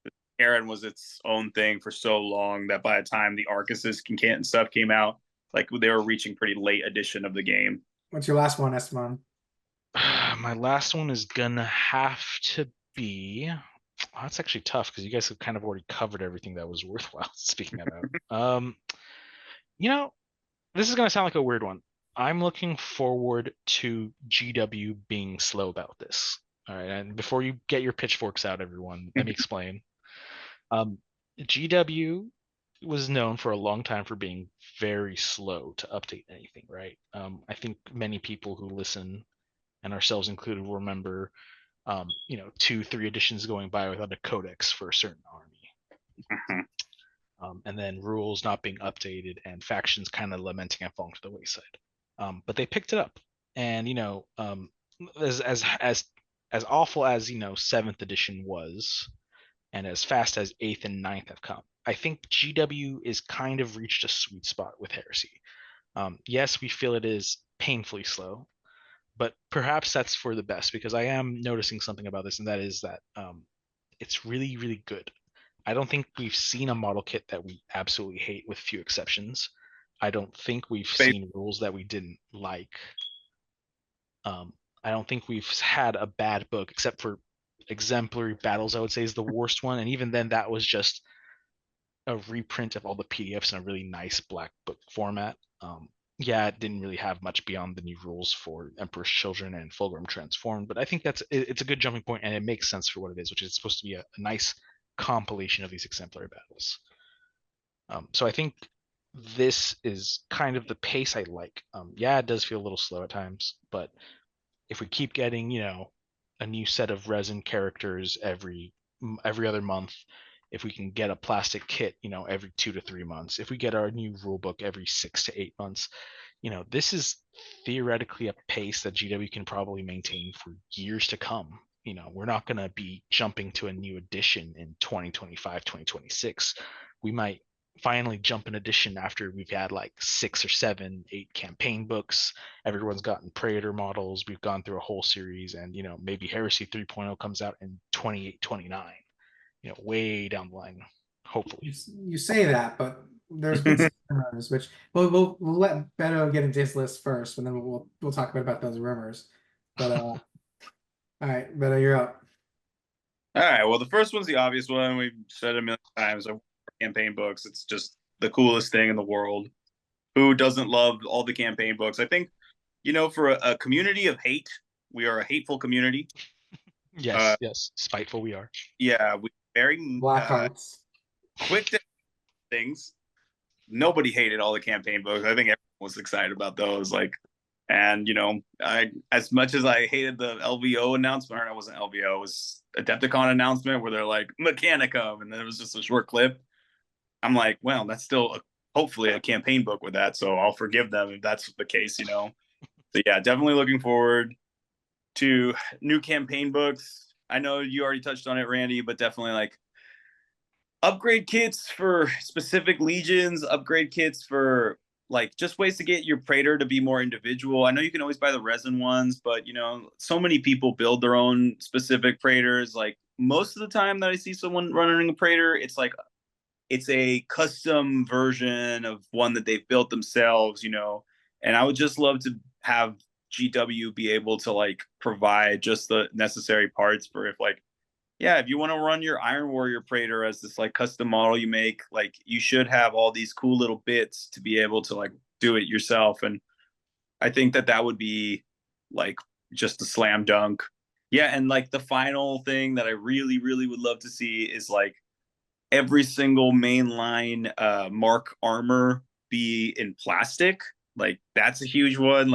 the Sakaran was its own thing for so long that by the time the Arcuses and stuff came out, like they were reaching pretty late edition of the game.
What's your last one, Esteban?
My last one is gonna have to be. Oh, that's actually tough because you guys have kind of already covered everything that was worthwhile. Speaking of that, this is gonna sound like a weird one. I'm looking forward to GW being slow about this. All right, and before you get your pitchforks out, everyone, let me explain. GW was known for a long time for being very slow to update anything, right? I think many people who listen, and ourselves included, will remember 2-3 editions going by without a codex for a certain army. And then rules not being updated and factions kind of lamenting and falling to the wayside. But they picked it up, and as awful as 7th edition was, and as fast as 8th and 9th have come, I think GW is kind of reached a sweet spot with Heresy. Yes, we feel it is painfully slow, but perhaps that's for the best, because I am noticing something about this, and that is that it's really, really good. I don't think we've seen a model kit that we absolutely hate, with few exceptions. I don't think we've seen rules that we didn't like. I don't think we've had a bad book, except for exemplary battles, I would say, is the worst one. And even then, that was just a reprint of all the PDFs in a really nice black book format. Yeah, it didn't really have much beyond the new rules for Emperor's Children and Fulgrim Transformed, but I think it's a good jumping point, and it makes sense for what it is, which is supposed to be a nice compilation of these exemplary battles. So I think this is kind of the pace I like. Yeah, it does feel a little slow at times, but if we keep getting, a new set of resin characters every other month, if we can get a plastic kit, every 2 to 3 months, if we get our new rulebook every 6 to 8 months, this is theoretically a pace that GW can probably maintain for years to come. We're not going to be jumping to a new edition in 2025, 2026. We might finally jump an edition after we've had like 6 or 7, 8 campaign books. Everyone's gotten Praetor models. We've gone through a whole series, and maybe Heresy 3.0 comes out in 28, 29. Way down the line, hopefully.
You say that, but there's been some rumors, which we'll let Beto get into his list first, and then we'll talk about those rumors. But all right, Beto, you're up.
All right. Well, the first one's the obvious one. We've said it a million times. Campaign books. It's just the coolest thing in the world. Who doesn't love all the campaign books? I think, for a community of hate, we are a hateful community.
Yes, yes. Spiteful we are.
Yeah, we very
Black hearts.
Quick to things. Nobody hated all the campaign books. I think everyone was excited about those. And I, as much as I hated the LVO announcement, or it wasn't LVO, it was Adepticon announcement where they're like Mechanicum, and then it was just a short clip. I'm like, well, that's still hopefully a campaign book with that, so I'll forgive them if that's the case, So yeah, definitely looking forward to new campaign books. I know you already touched on it, Randy, but definitely upgrade kits for specific legions, upgrade kits for just ways to get your Praetor to be more individual. I know you can always buy the resin ones, but so many people build their own specific Praetors. Most of the time that I see someone running a Praetor, it's a custom version of one that they've built themselves, and I would just love to have GW be able to provide just the necessary parts for if you want to run your Iron Warrior Praetor as this custom model you make, you should have all these cool little bits to be able to do it yourself. And I think that would be just a slam dunk. Yeah. And the final thing that I really, really would love to see is every single mainline Mark armor be in plastic. That's a huge one.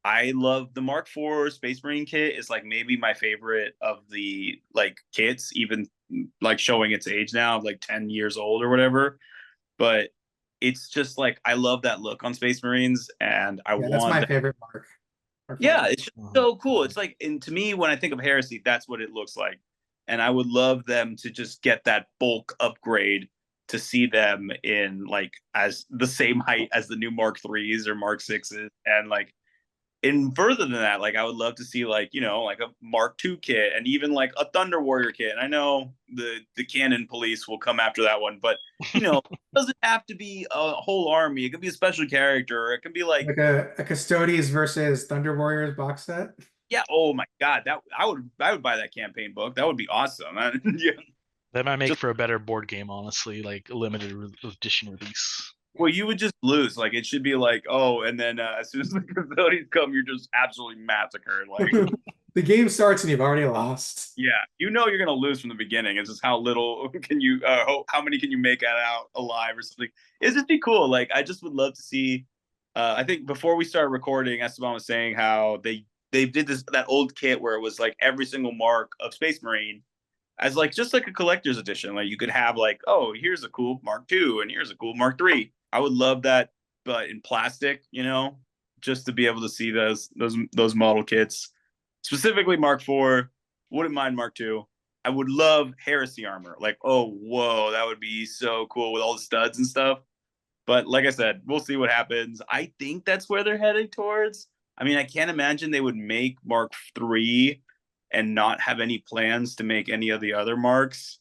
I love the Mark IV Space Marine kit. Is maybe my favorite of the kits, even showing its age now, 10 years old or whatever. But it's just I love that look on Space Marines, and
that's my favorite Mark.
Yeah, it's just so cool. It's and to me, when I think of Heresy, that's what it looks like. And I would love them to just get that bulk upgrade to see them in as the same height as the new Mark IIIs or Mark VIs. And further than that, I would love to see a Mark II kit and even a Thunder Warrior kit. And I know the Canon Police will come after that one, but it doesn't have to be a whole army. It could be a special character. It can be
like a Custodes versus Thunder Warriors box set.
Yeah. Oh my God. That I would buy that campaign book. That would be awesome. Yeah.
That might make for a better board game, honestly, limited edition release.
Well, you would just lose. It should be and then as soon as the Custodes come, you're just absolutely massacred.
The game starts and you've already lost.
Yeah, you're gonna lose from the beginning. It's just how little can you, how many can you make it out alive or something? It'd just be cool. I just would love to see. I think before we started recording, Esteban was saying how they did that old kit where it was every single mark of Space Marine as just a collector's edition. You could have oh, here's a cool Mark II and here's a cool Mark III. I would love that, but in plastic, just to be able to see those model kits. Specifically Mark IV, wouldn't mind Mark II. I would love Heresy armor. Oh, whoa, that would be so cool with all the studs and stuff. But like I said, we'll see what happens. I think that's where they're heading towards. I mean, I can't imagine they would make Mark III and not have any plans to make any of the other marks.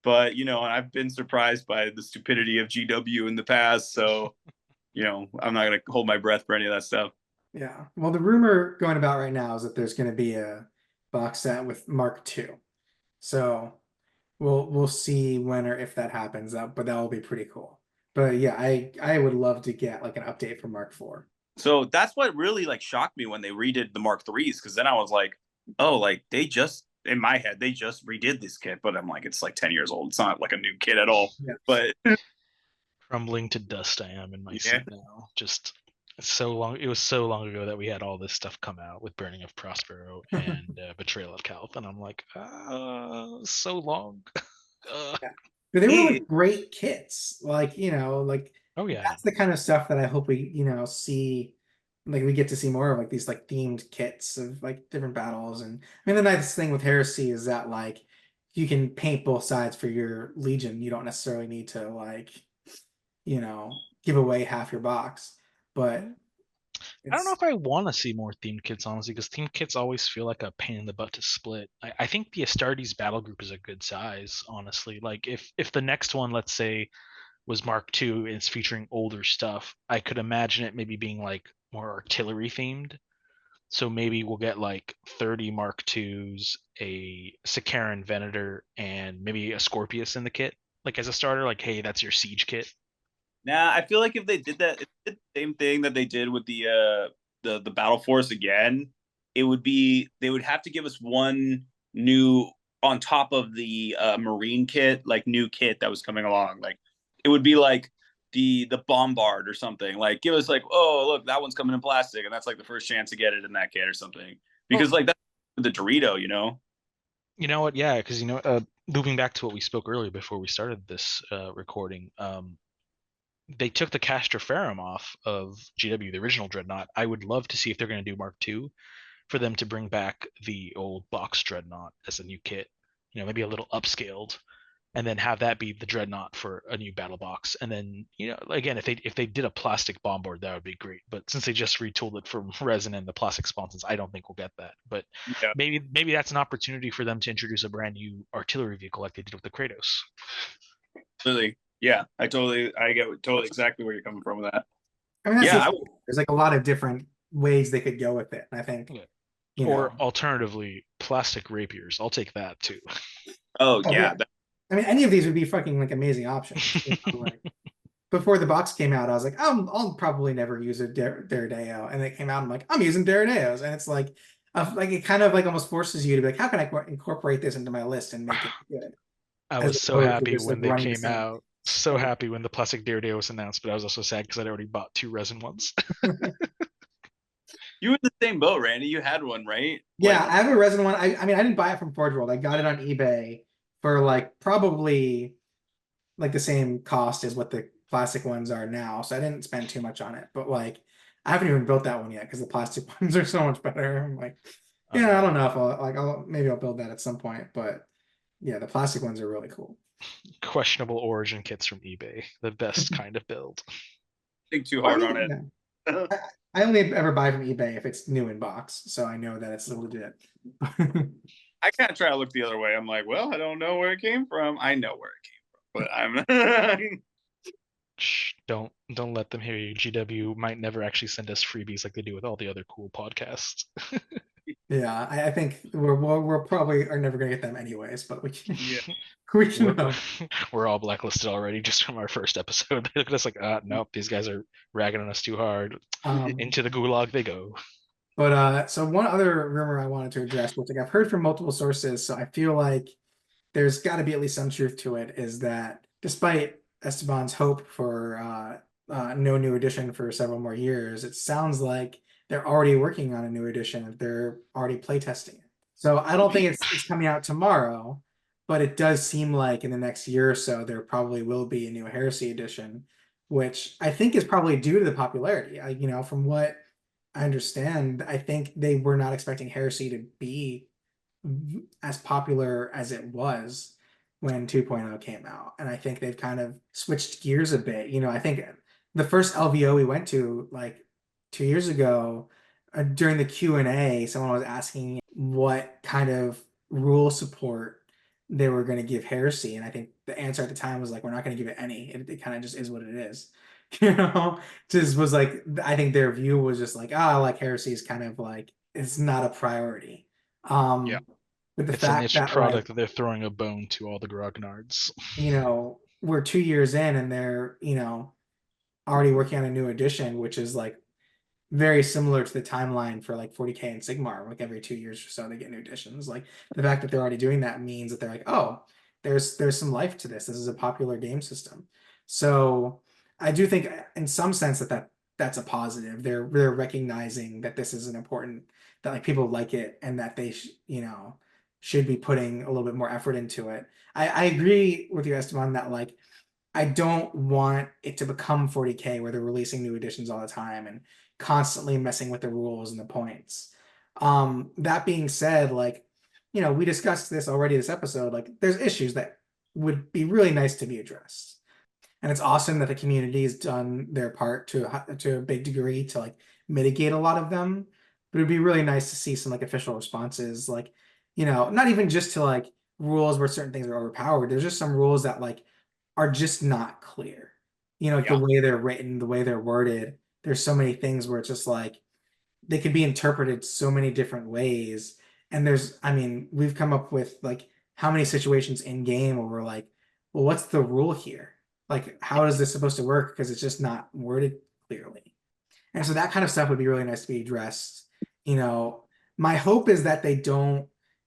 But, I've been surprised by the stupidity of GW in the past. So, I'm not going to hold my breath for any of that stuff.
Yeah. Well, the rumor going about right now is that there's going to be a box set with Mark II. So we'll see when or if that happens. But that will be pretty cool. But yeah, I would love to get like an update for Mark IV.
So that's what really like shocked me when they redid the Mark IIIs, because then I was like, oh, like they just in my head they just redid this kit, but I'm like, it's like 10 years old. It's not like a new kit at all.
Yeah.
But
Crumbling to dust I am in my
Yeah.
seat now. Just so long. It was so long ago that we had all this stuff come out with Burning of Prospero and Betrayal of Calth, and I'm like, so long.
Yeah. But they were like great kits. Like, like
Oh yeah.
that's the kind of stuff that I hope we, see, like we get to see more of, like these like themed kits of like different battles. And I mean the nice thing with Heresy is that like you can paint both sides for your Legion. You don't necessarily need to like, give away half your box. But
I don't know
it's
if I want to see more themed kits, honestly, because themed kits always feel like a pain in the butt to split. I think the Astartes battle group is a good size, honestly. Like if the next one, let's say, was Mark II and it's featuring older stuff, I could imagine it maybe being like more artillery themed. So maybe we'll get like 30 Mark IIs, a Sikaran Venator, and maybe a Scorpius in the kit, like as a starter. Like, hey, that's your siege kit.
Nah, I feel like if they did that, if they did the same thing that they did with the Battle Force again, it would be they would have to give us one new on top of the Marine kit, like new kit that was coming along. Like it would be like the Bombard or something. Like give us like, oh look, that one's coming in plastic, and that's like the first chance to get it in that kit or something. Because like that's the Dorito,
You know what? Yeah, because looping back to what we spoke earlier before we started this recording, they took the Castroferum off of GW, the original Dreadnought. I would love to see if they're going to do Mark II for them to bring back the old box Dreadnought as a new kit. Maybe a little upscaled, and then have that be the Dreadnought for a new battle box. And then, again, if they did a plastic bombard, that would be great. But since they just retooled it from resin and the plastic sponsons, I don't think we'll get that. But
Yeah.
maybe that's an opportunity for them to introduce a brand new artillery vehicle like they did with the Kratos.
Really. Yeah, I get totally exactly where you're coming from with that.
I mean, there's like a lot of different ways they could go with it. I think,
or alternatively, plastic rapiers. I'll take that too.
Oh yeah.
I mean, any of these would be fucking like amazing options. Like, before the box came out, I was like, I'll probably never use a Daredeo, and it came out, I'm like, I'm using Daredeos, and it's like it kind of like almost forces you to be like, how can I incorporate this into my list and make it good?
I was so happy when they
running
came out. So happy when the plastic Daredeo was announced, but I was also sad because I'd already bought 2 resin ones.
You were in the same boat, Randy. You had one, right?
Yeah, I have a resin one. I mean, I didn't buy it from Forge World. I got it on eBay for like probably like the same cost as what the plastic ones are now. So I didn't spend too much on it. But like, I haven't even built that one yet because the plastic ones are so much better. I'm like, I don't know if maybe I'll build that at some point. But yeah, the plastic ones are really cool.
Questionable origin kits from eBay, the best kind of build.
Think too hard on it.
I only ever buy from eBay if it's new in box, so I know that it's legit.
I kind of try to look the other way. I'm like, well, I don't know where it came from. I know where it came from, but I'm
Shh, don't let them hear you. GW might never actually send us freebies like they do with all the other cool podcasts.
Yeah, I think we're probably are never gonna get them anyways, but we can.
Yeah.
We can.
We're all blacklisted already just from our first episode. They look at us like, nope, these guys are ragging on us too hard. Into the gulag they go.
But so one other rumor I wanted to address, which like I've heard from multiple sources, so I feel like there's got to be at least some truth to it, is that despite Esteban's hope for no new edition for several more years, it sounds like they're already working on a new edition. They're already playtesting it. So I don't think it's coming out tomorrow, but it does seem like in the next year or so there probably will be a new Heresy edition, which I think is probably due to the popularity. From what I understand, I think they were not expecting Heresy to be as popular as it was when 2.0 came out. And I think they've kind of switched gears a bit. I think the first LVO we went to like 2 years ago, during the Q&A, someone was asking what kind of rule support they were going to give Heresy. And I think the answer at the time was like, we're not going to give it any. It kind of just is what it is. Just was like, I think their view was just like, like Heresy is kind of like, it's not a priority.
Yeah.
with the
It's a
fact
niche
that
product that they're throwing a bone to all the grognards.
we're 2 years in and they're, already working on a new edition, which is like very similar to the timeline for like 40K and Sigmar. Like every 2 years or so, they get new editions. Like the fact that they're already doing that means that they're like, oh, there's some life to this. This is a popular game system. So I do think, in some sense, that's a positive. They're recognizing that this is an important, that like people like it and that they should be putting a little bit more effort into it. I agree with you, Esteban, that like I don't want it to become 40K where they're releasing new editions all the time and constantly messing with the rules and the points. That being said, like, we discussed this already this episode, like there's issues that would be really nice to be addressed. And it's awesome that the community has done their part to a big degree to like mitigate a lot of them. But it'd be really nice to see some like official responses, like, not even just to like rules where certain things are overpowered. There's just some rules that like are just not clear. Like the way they're written, the way they're worded. There's so many things where it's just like they could be interpreted so many different ways. And we've come up with like how many situations in game where we're like, well, what's the rule here? Like, how is this supposed to work? Because it's just not worded clearly. And so that kind of stuff would be really nice to be addressed. My hope is that they don't,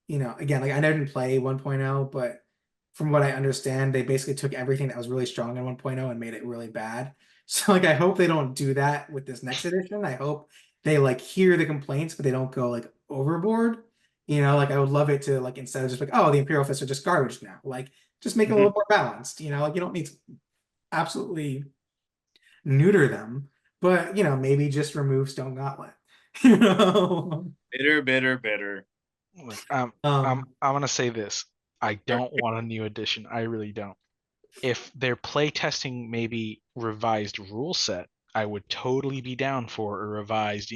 again, like I didn't play 1.0, but from what I understand, they basically took everything that was really strong in 1.0 and made it really bad. So like I hope they don't do that with this next edition. I hope they like hear the complaints, but they don't go like overboard. Like I would love it to like instead of just like, oh, the Imperial Fists are just garbage now. Like just make it a little more balanced. Like you don't need to absolutely neuter them, but maybe just remove Stone Gauntlet.
Bitter.
Look, I'm gonna say this. I don't want a new edition. I really don't. If they're playtesting maybe revised rule set, I would totally be down for a revised,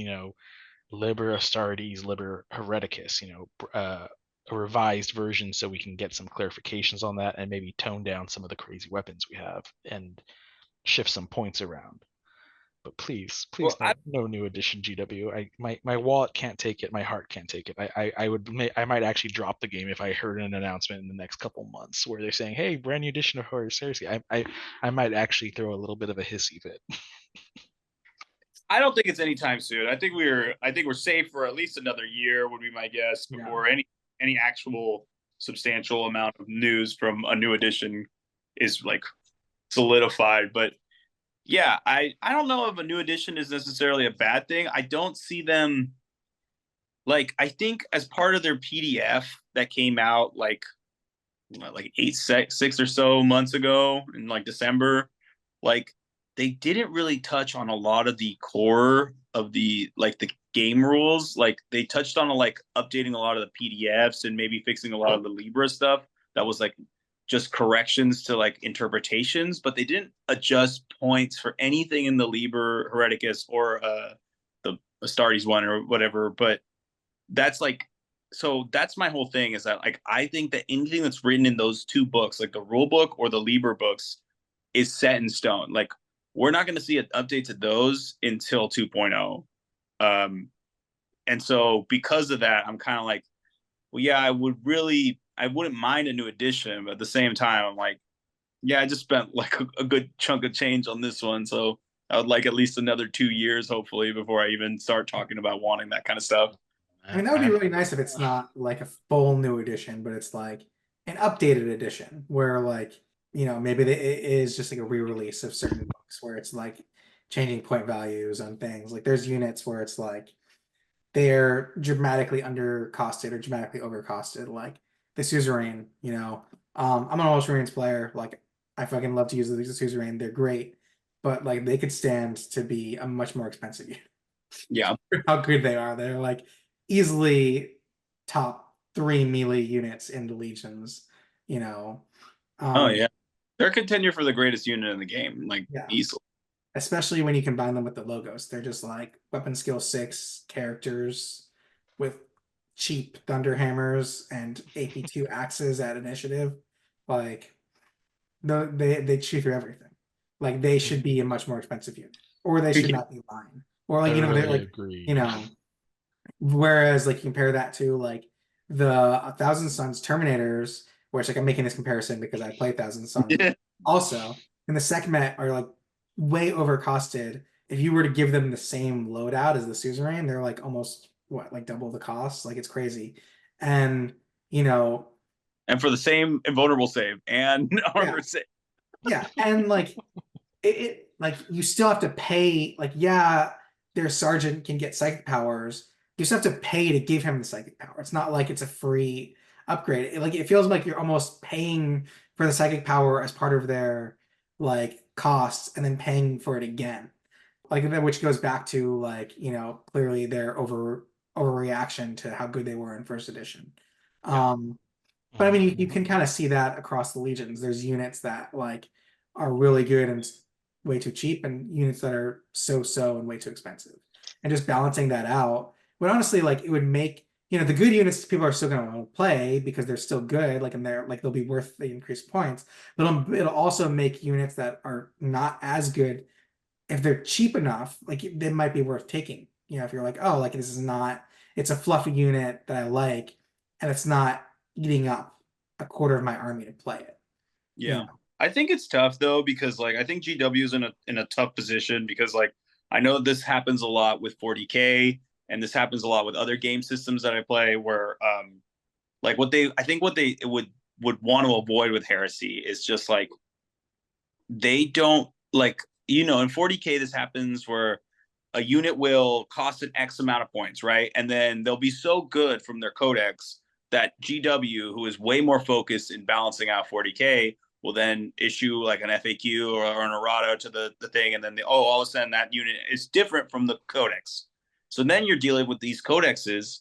Liber Astartes, Liber Hereticus, a revised version so we can get some clarifications on that and maybe tone down some of the crazy weapons we have and shift some points around. But please,
Well,
no new edition GW. My wallet can't take it. My heart can't take it. I might actually drop the game if I heard an announcement in the next couple months where they're saying, "Hey, brand new edition of Horus Heresy." I might actually throw a little bit of a hissy fit.
I don't think it's anytime soon. I think we're safe for at least another year, would be my guess, before any actual substantial amount of news from a new edition is like solidified. But yeah, I don't know if a new edition is necessarily a bad thing. I don't see them like, I think as part of their PDF that came out like 6 or so months ago in like December, like they didn't really touch on a lot of the core of the game rules. Like they touched on like updating a lot of the PDFs and maybe fixing a lot of the Libra stuff that was like just corrections to like interpretations, but they didn't adjust points for anything in the Liber Hereticus or the Astartes one or whatever. But that's like, so that's my whole thing, is that like I think that anything that's written in those two books, like the rule book or the Liber books, is set in stone. Like we're not going to see an update to those until 2.0. And so because of that, I'm kind of like, well, yeah, I wouldn't mind a new edition, but at the same time, I'm like, yeah, I just spent like a good chunk of change on this one. So I would like at least another 2 years, hopefully, before I even start talking about wanting that kind of stuff.
That would be really nice if it's not like a full new edition, but it's like an updated edition where like, maybe it is just like a re-release of certain books where it's like changing point values on things. Like there's units where it's like they're dramatically undercosted or dramatically overcosted, like the suzerain. I'm an Ultramarines player. Like I fucking love to use the suzerain. They're great, but like they could stand to be a much more expensive unit.
Yeah.
How good they are. They're like easily top 3 melee units in the legions.
Oh yeah, they're a contender for the greatest unit in the game, like easily.
Especially when you combine them with the logos. They're just like weapon skill 6 characters with cheap thunder hammers and AP2 axes at initiative. Like they chew through everything. Like they should be a much more expensive unit, or they should not be lying. Or like they're like
agree.
whereas like compare that to like the Thousand Suns Terminators, which like I'm making this comparison because I play Thousand Suns also, and the Sekhmet are like way overcosted. If you were to give them the same loadout as the suzerain, they're like almost what, like double the cost. Like it's crazy. And you know,
and for the same invulnerable save and armor
yeah,
save.
yeah, and like it like you still have to pay. Like yeah, their sergeant can get psychic powers. You still have to pay to give him the psychic power. It's not like it's a free upgrade. Like it feels like you're almost paying for the psychic power as part of their like costs and then paying for it again. Like that, which goes back to like, clearly their overreaction to how good they were in first edition.
Yeah.
But I mean, you can kind of see that across the legions. There's units that like are really good and way too cheap, and units that are so and way too expensive. And just balancing that out would honestly like it would make the good units people are still going to want to play because they're still good, like and they're like they'll be worth the increased points. But it'll also make units that are not as good, if they're cheap enough, like they might be worth taking. If you're like, oh, like this is not, it's a fluffy unit that I like, and it's not eating up a quarter of my army to play it.
Yeah. I think it's tough though, because like I think GW is in a tough position because like I know this happens a lot with 40K and this happens a lot with other game systems that I play where like what they would want to avoid with Heresy is just like they don't like in 40K this happens where a unit will cost an X amount of points, right? And then they'll be so good from their codex that GW, who is way more focused in balancing out 40K, will then issue like an FAQ or an errata to the thing, and then all of a sudden that unit is different from the codex. So then you're dealing with these codexes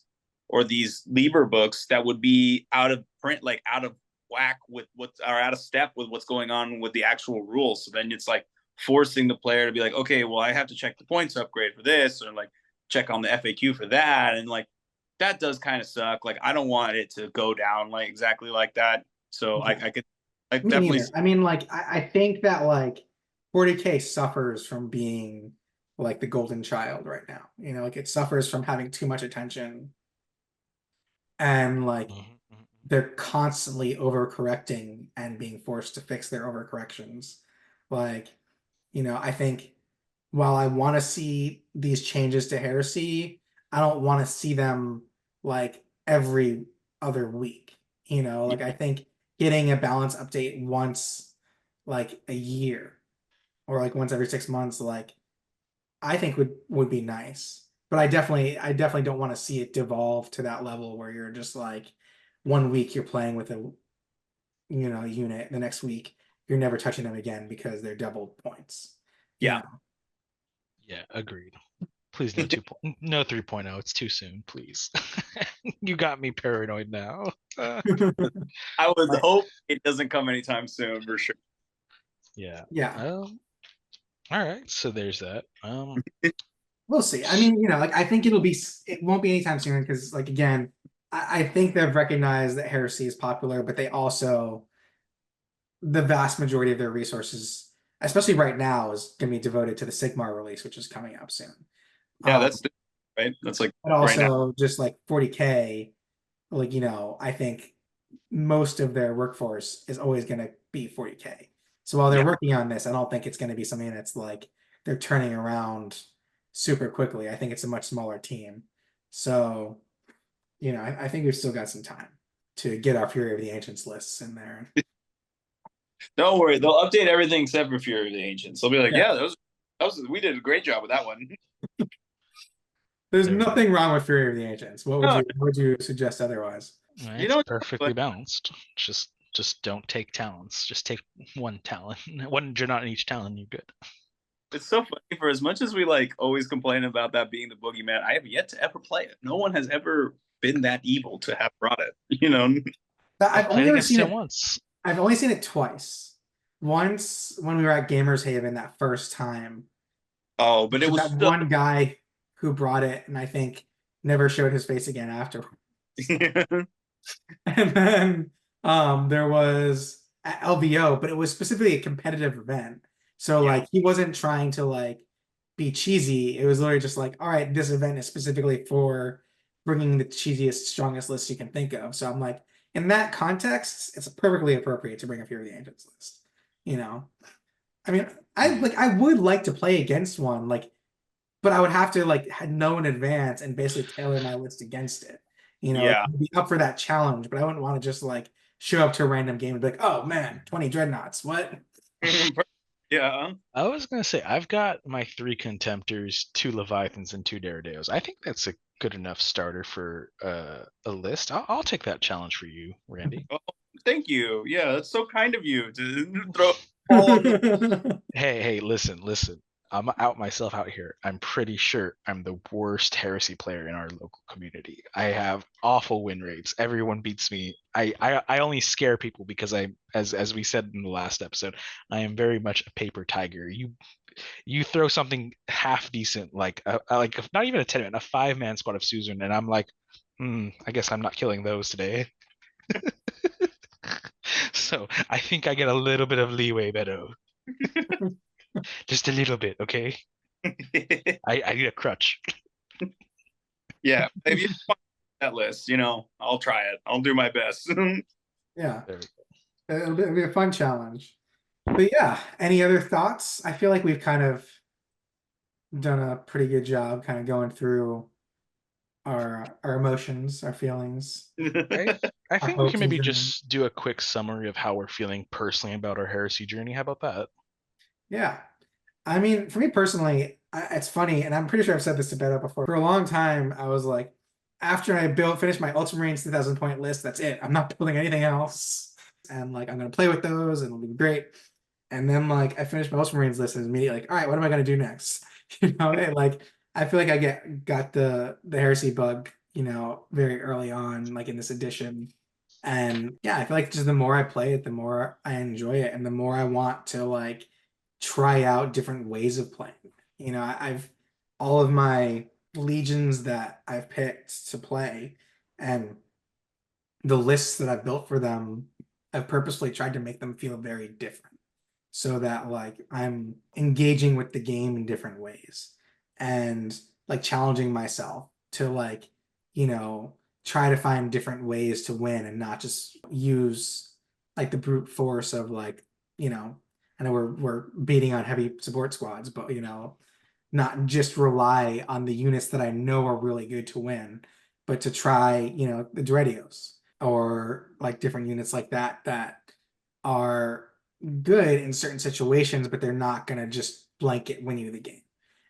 or these Liber books that would be out of print, like out of whack with out of step with what's going on with the actual rules. So then it's like forcing the player to be like, okay, well, I have to check the points upgrade for this, or like check on the FAQ for that, and like that does kind of suck. Like I don't want it to go down like exactly like that. So
yeah.
I could like
Me
definitely.
neither. I mean, like I think that like 40K suffers from being like the golden child right now. Like it suffers from having too much attention, and like they're constantly overcorrecting and being forced to fix their overcorrections. Like, I think while I want to see these changes to Heresy, I don't want to see them like every other week. Like I think getting a balance update once like a year or like once every 6 months, like I think would be nice. But I definitely don't want to see it devolve to that level where you're just like 1 week you're playing with a unit, the next week you're never touching them again because they're doubled points.
Yeah.
Yeah, agreed. Please no 3.0. It's too soon, please. You got me paranoid now.
I would hope it doesn't come anytime soon for sure.
Yeah.
Yeah.
All right. So there's that.
We'll see. I mean, like I think it won't be anytime soon because like again, I think they've recognized that Heresy is popular, but they also the vast majority of their resources, especially right now, is going to be devoted to the Sigmar release, which is coming up soon.
Yeah, that's right. That's like
but also right just like 40K, like I think most of their workforce is always going to be 40K. So while they're working on this, I don't think it's going to be something that's like they're turning around super quickly. I think it's a much smaller team. So, I think we've still got some time to get our Fury of the Ancients lists in there.
Don't worry, they'll update everything except for Fury of the Ancients. They'll be like, yeah, we did a great job with that one.
There's nothing wrong with Fury of the Ancients. What would you suggest otherwise?
It's perfectly balanced. Just don't take talents. Just take one talent. One Dreadnought in each talent, you're good.
It's so funny. For as much as we like always complain about that being the boogeyman, I have yet to ever play it. No one has ever been that evil to have brought it.
I've only ever seen it once. I've only seen it twice. Once when we were at Gamers Haven that first time.
Oh, but it was
that one guy who brought it, and I think never showed his face again afterwards. And then there was at LVO, but it was specifically a competitive event. So like he wasn't trying to like be cheesy. It was literally just like, all right, this event is specifically for bringing the cheesiest, strongest list you can think of. So I'm like, in that context, it's perfectly appropriate to bring a Fear of the Ancients list. You know, I mean, I would like to play against one, like, but I would have to like know in advance and basically tailor my list against it. You know, like,
Yeah.
I'd be up for that challenge, but I wouldn't want to just like show up to a random game and be like, oh man, 20 dreadnoughts. What?
Yeah.
I was gonna say I've got my 3 Contemptors, 2 Leviathans, and 2 Daredeos. I think that's a good enough starter for a list. I'll take that challenge for you, Randy.
Oh, thank you. Yeah, that's so kind of you to throw all on the.
Hey, listen. I'm out myself out here. I'm pretty sure I'm the worst heresy player in our local community. I have awful win rates. Everyone beats me. I only scare people because as we said in the last episode, I am very much a paper tiger. You throw something half decent, like not even a 10-man, a 5-man squad of Suzerain, and I'm like, I guess I'm not killing those today. So I think I get a little bit of leeway, Beto. Just a little bit, okay? I need a crutch.
Yeah, if you find that list, I'll try it. I'll do my best.
Yeah,
There we go.
it'll be a fun challenge. But yeah, any other thoughts? I feel like we've kind of done a pretty good job kind of going through our emotions, our feelings,
I
our
think we
hopes
can
and
maybe
dreams.
just do a quick summary of how we're feeling personally about our heresy journey. How about that?
Yeah. I mean, for me personally, it's funny, and I'm pretty sure I've said this to Beto before. For a long time, I was like, after I finished my Ultramarines 2000 point list, that's it. I'm not building anything else. And like, I'm going to play with those and it'll be great. And then like, I finished my Ultramarines list and immediately like, all right, what am I going to do next? Like, I feel like I got the heresy bug, very early on, like in this edition. And yeah, I feel like just the more I play it, the more I enjoy it, and the more I want to like try out different ways of playing. I've all of my legions that I've picked to play, and the lists that I've built for them, I've purposefully tried to make them feel very different so that like I'm engaging with the game in different ways and like challenging myself to like, try to find different ways to win and not just use like the brute force of like, I know we're beating on heavy support squads, but not just rely on the units that I know are really good to win, but to try, the Dreadios or like different units like that are good in certain situations, but they're not gonna just blanket win you the game.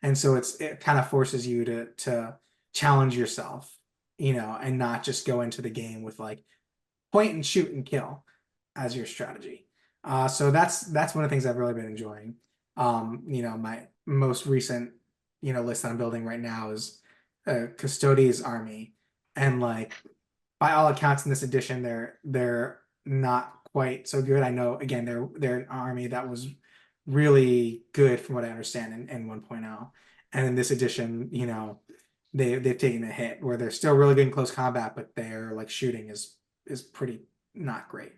And so it kind of forces you to challenge yourself, and not just go into the game with like point and shoot and kill as your strategy. So that's one of the things I've really been enjoying. My most recent, list that I'm building right now is Custodes army, and like by all accounts in this edition, they're not quite so good. I know again they're an army that was really good from what I understand in 1.0, and in this edition, they've taken a hit where they're still really good in close combat, but their like shooting is pretty not great.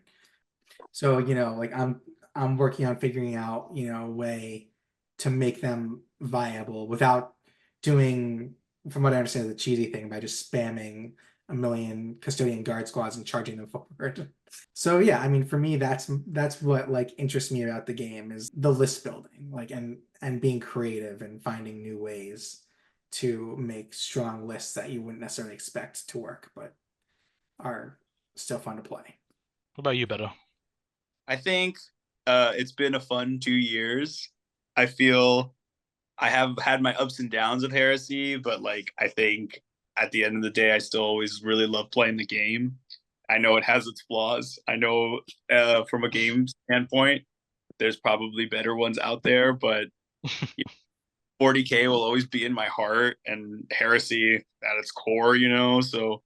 So, like I'm working on figuring out, a way to make them viable without doing, from what I understand, the cheesy thing by just spamming a million custodian guard squads and charging them forward. So yeah, I mean, for me, that's what like interests me about the game is the list building, like and being creative and finding new ways to make strong lists that you wouldn't necessarily expect to work, but are still fun to play.
What about you, Beto?
I think it's been a fun 2 years. I feel I have had my ups and downs with Heresy, but like I think at the end of the day, I still always really love playing the game. I know it has its flaws. I know from a game standpoint, there's probably better ones out there, but 40K will always be in my heart and Heresy at its core, So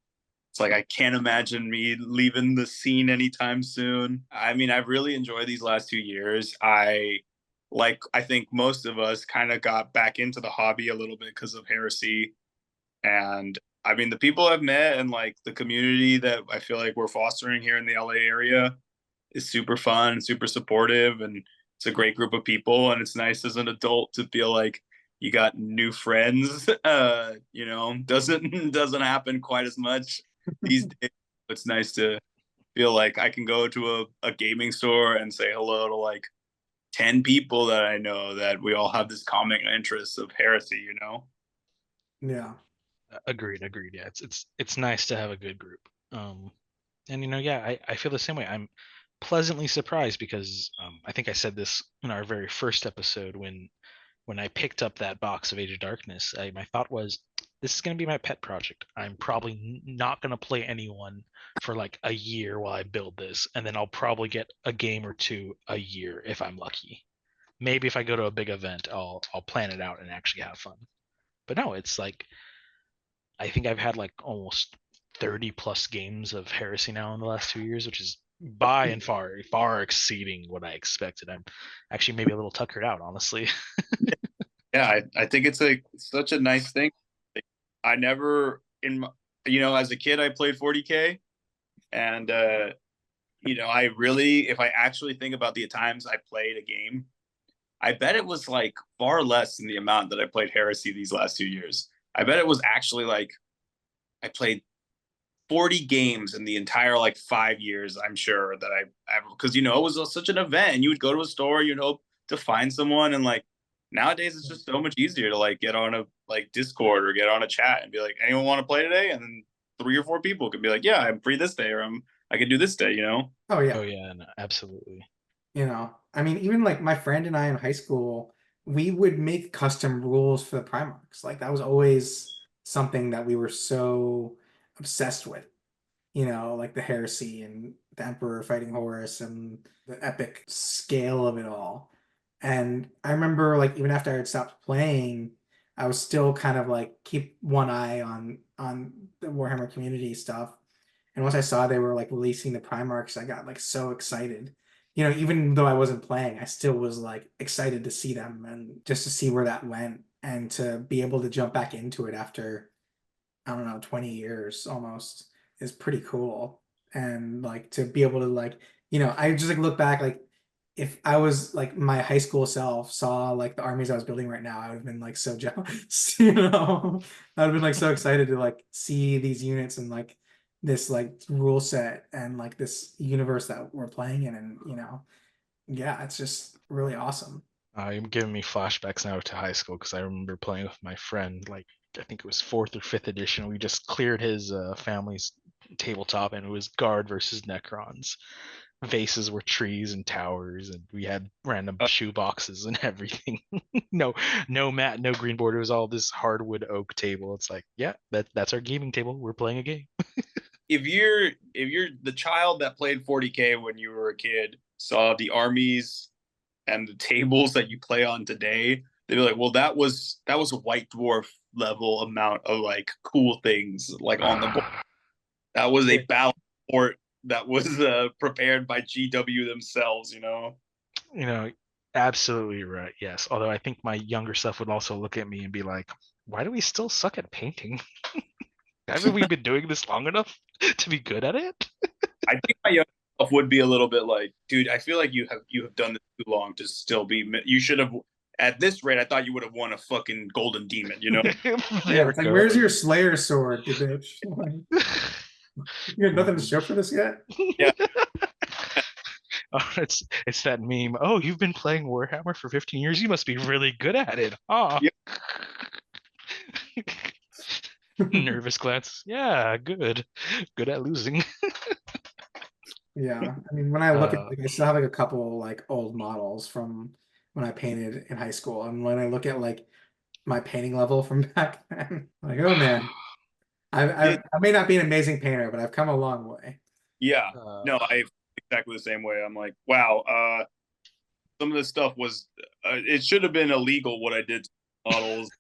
it's like I can't imagine me leaving the scene anytime soon. I mean, I've really enjoyed these last 2 years. I think most of us kind of got back into the hobby a little bit because of Heresy. And I mean, the people I've met and like the community that I feel like we're fostering here in the LA area is super fun, super supportive, and it's a great group of people. And it's nice as an adult to feel like you got new friends. You know, doesn't happen quite as much these days. It's nice to feel like I can go to a gaming store and say hello to like 10 people that I know that we all have this common interest of heresy, you know?
Yeah.
Agreed, agreed. Yeah, it's nice to have a good group. And yeah, I feel the same way. I'm pleasantly surprised because I think I said this in our very first episode when I picked up that box of Age of Darkness. My thought was, this is going to be my pet project. I'm probably not going to play anyone for like a year while I build this, and then I'll probably get a game or two a year if I'm lucky. Maybe if I go to a big event, I'll plan it out and actually have fun. But no, it's like I think I've had like almost 30 plus games of Heresy now in the last 2 years, which is by and far exceeding what I expected. I'm actually maybe a little tuckered out, honestly.
Yeah, I think it's such a nice thing. I never in my, as a kid I played 40K, and I really, if I actually think about the times I played a game, I bet it was like far less than the amount that I played Heresy these last 2 years. I bet it was actually like I played 40 games in the entire like 5 years. I'm sure that I because it was such an event, and you would go to a store, you'd hope to find someone, and like nowadays it's just so much easier to like get on a like Discord or get on a chat and be like, anyone want to play today? And then 3 or 4 people could be like, yeah, I'm free this day, or I can do this day.
Oh yeah.
Oh yeah, no, absolutely.
I mean, even like my friend and I in high school, we would make custom rules for the Primarchs. Like that was always something that we were so obsessed with. Like the heresy and the Emperor fighting Horus and the epic scale of it all. And I remember like even after I had stopped playing, I was still kind of like keep one eye on the Warhammer community stuff. And once I saw they were like releasing the Primarchs, I got like so excited. Even though I wasn't playing, I still was like excited to see them and just to see where that went and to be able to jump back into it after, I don't know, 20 years almost is pretty cool. And like to be able to like, I just like look back like if I was like my high school self saw like the armies I was building right now, I would have been like so jealous, I'd have been like so excited to like see these units and like this like rule set and like this universe that we're playing in and yeah, it's just really awesome.
You're giving me flashbacks now to high school because I remember playing with my friend, like I think it was fourth or fifth edition. We just cleared his family's tabletop, and it was Guard versus Necrons. Vases were trees and towers, and we had random shoe boxes and everything. no, no mat, no green board. It was all this hardwood oak table. It's like, yeah, that's our gaming table. We're playing a game.
If you're the child that played 40K when you were a kid, saw the armies and the tables that you play on today, they'd be like, well, that was a White Dwarf level amount of like cool things like on the board. That was a battle port that was prepared by GW themselves.
Absolutely right. Yes. Although I think my younger self would also look at me and be like, why do we still suck at painting? Haven't we been doing this long enough to be good at it?
I think my young self would be a little bit like, dude, I feel like you have done this too long to still be. You should have. At this rate, I thought you would have won a fucking golden demon.
Yeah, it's like, where's your Slayer sword, you bitch? You got nothing to show for this yet?
Yeah.
Oh, it's that meme. Oh, you've been playing Warhammer for 15 years. You must be really good at it, huh?
Yep.
Nervous glance. Yeah, good at losing.
Yeah, I mean, when I look at like, I still have like a couple like old models from when I painted in high school, and when I look at like my painting level from back then, like, oh man, I may not be an amazing painter, but I've come a long way.
Yeah, no, I exactly the same way. I'm like, wow, some of this stuff was, it should have been illegal what I did to models.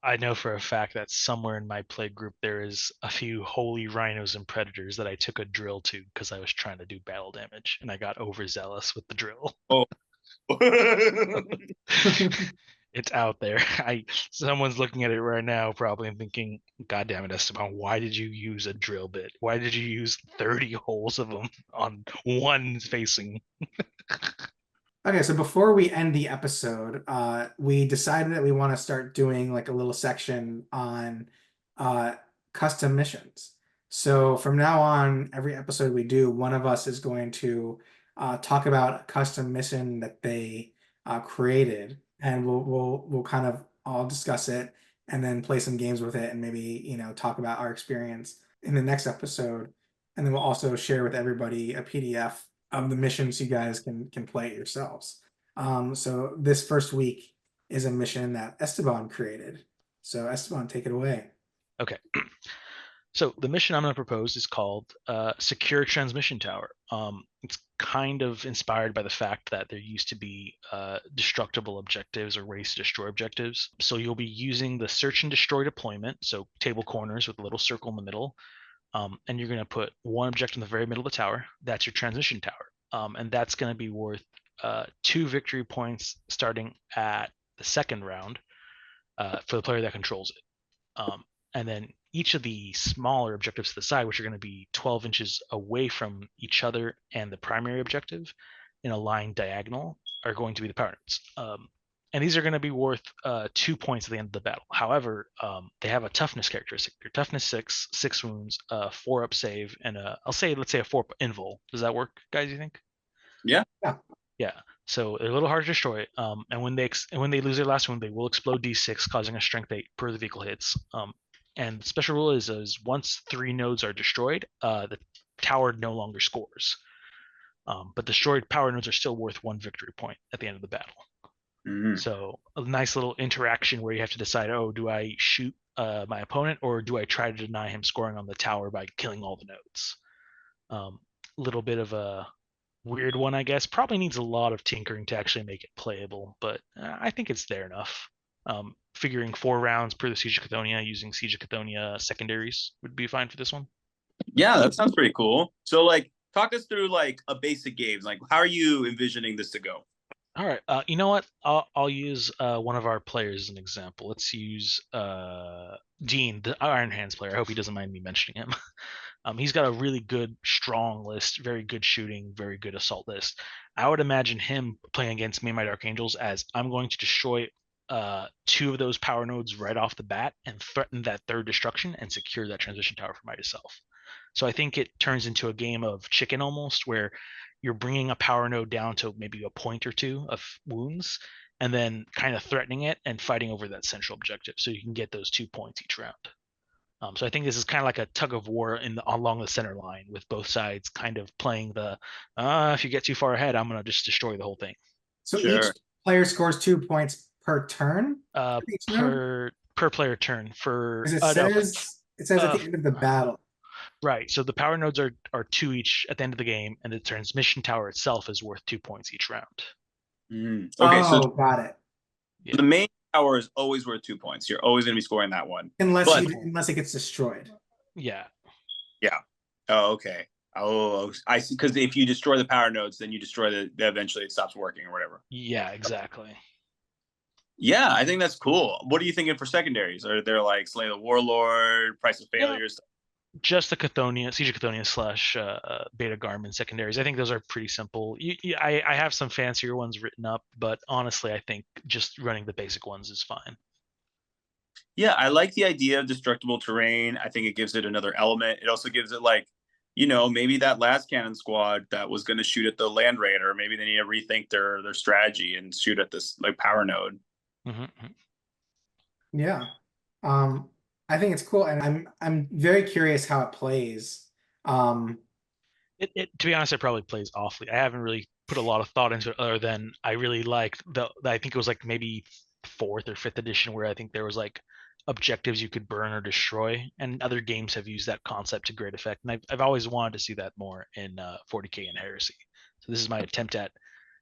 I know for a fact that somewhere in my play group there is a few holy rhinos and predators that I took a drill to because I was trying to do battle damage and I got overzealous with the drill.
Oh.
It's out there. Someone's looking at it right now probably and thinking, God damn it, Esteban, why did you use a drill bit? Why did you use 30 holes of them on one facing?
Okay, so before we end the episode, we decided that we want to start doing like a little section on uh, custom missions. So from now on, every episode we do, one of us is going to talk about a custom mission that they created, and we'll kind of all discuss it and then play some games with it, and maybe talk about our experience in the next episode. And then we'll also share with everybody a PDF of the missions you guys can play it yourselves. So this first week is a mission that Esteban created. So Esteban, take it away.
Okay. So the mission I'm going to propose is called Secure Transmission Tower. It's kind of inspired by the fact that there used to be destructible objectives or ways to destroy objectives. So you'll be using the search and destroy deployment, so table corners with a little circle in the middle, and you're going to put one objective in the very middle of the tower. That's your transmission tower, and that's going to be worth 2 victory points starting at the second round for the player that controls it. And then each of the smaller objectives to the side, which are going to be 12 inches away from each other and the primary objective in a line diagonal, are going to be the power nodes. And these are going to be worth 2 points at the end of the battle. However, they have a toughness characteristic. Your toughness 6 wounds, 4 up save, and let's say a 4 invul. Does that work, guys? You think?
Yeah.
Yeah. So they're a little hard to destroy. And when they lose their last wound, they will explode D6, causing a strength 8 per the vehicle hits. And the special rule is once 3 nodes are destroyed, the tower no longer scores. But destroyed power nodes are still worth 1 victory point at the end of the battle.
Mm-hmm.
So a nice little interaction where you have to decide, oh, do I shoot my opponent or do I try to deny him scoring on the tower by killing all the nodes? Little bit of a weird one, I guess. Probably needs a lot of tinkering to actually make it playable, but I think it's there enough. Figuring 4 rounds per the Siege of Cathonia using Siege of Cathonia secondaries would be fine for this one.
Yeah, that sounds pretty cool. So, like, talk us through like a basic game. Like, how are you envisioning this to go?
All right. You know what? I'll use one of our players as an example. Let's use Dean, the Iron Hands player. I hope he doesn't mind me mentioning him. He's got a really good, strong list, very good shooting, very good assault list. I would imagine him playing against me and my Dark Angels as I'm going to destroy 2 of those power nodes right off the bat and threaten that 3rd destruction and secure that transition tower for myself. So I think it turns into a game of chicken almost, where you're bringing a power node down to maybe a point or 2 of wounds and then kind of threatening it and fighting over that central objective so you can get those 2 points each round. So I think this is kind of like a tug of war along the center line, with both sides kind of playing the if you get too far ahead, I'm going to just destroy the whole thing.
So
Sure.
each player scores 2 points per turn?
Per player turn for
It says at the end of the battle.
Right. So the power nodes are 2 each at the end of the game, and the transmission tower itself is worth 2 points each round.
Mm-hmm. Okay, so
got it.
Yeah.
the main tower is always worth 2 points. You're always going to be scoring that one,
unless it gets destroyed.
Yeah.
Yeah. Oh, okay. Oh, I see. Because if you destroy the power nodes, then you destroy eventually it stops working or whatever.
Yeah, exactly.
Yeah, I think that's cool. What are you thinking for secondaries? Are there like Slay the Warlord, Price of Failures?
Just the Cathonia, Siege of Cathonia / Beta Garmin secondaries. I think those are pretty simple. I have some fancier ones written up, but honestly, I think just running the basic ones is fine.
Yeah, I like the idea of destructible terrain. I think it gives it another element. It also gives it like, maybe that last cannon squad that was going to shoot at the Land Raider, maybe they need to rethink their strategy and shoot at this like power node.
Mm-hmm.
Yeah. I think it's cool, and I'm very curious how it plays.
To be honest, it probably plays awfully. I haven't really put a lot of thought into it, other than I really liked I think it was like maybe 4th or 5th edition, where I think there was like objectives you could burn or destroy, and other games have used that concept to great effect. And I've always wanted to see that more in 40K and Heresy. So this is my attempt at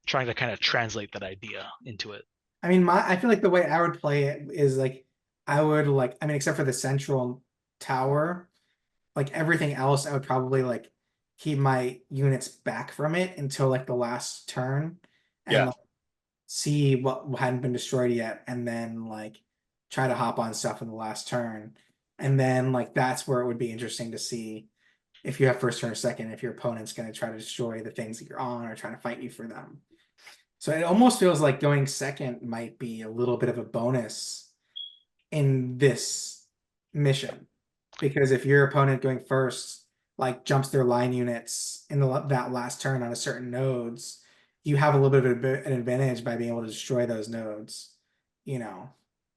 trying to kind of translate that idea into it.
I mean, I feel like the way I would play it is like except for the central tower, like everything else, I would probably like keep my units back from it until like the last turn and like, see what hadn't been destroyed yet, and then like try to hop on stuff in the last turn. And then like that's where it would be interesting to see if you have first turn or second, if your opponent's going to try to destroy the things that you're on or trying to fight you for them. So it almost feels like going second might be a little bit of a bonus in this mission, because if your opponent going first like jumps their line units in that last turn on a certain nodes, you have a little bit of an advantage by being able to destroy those nodes, you know,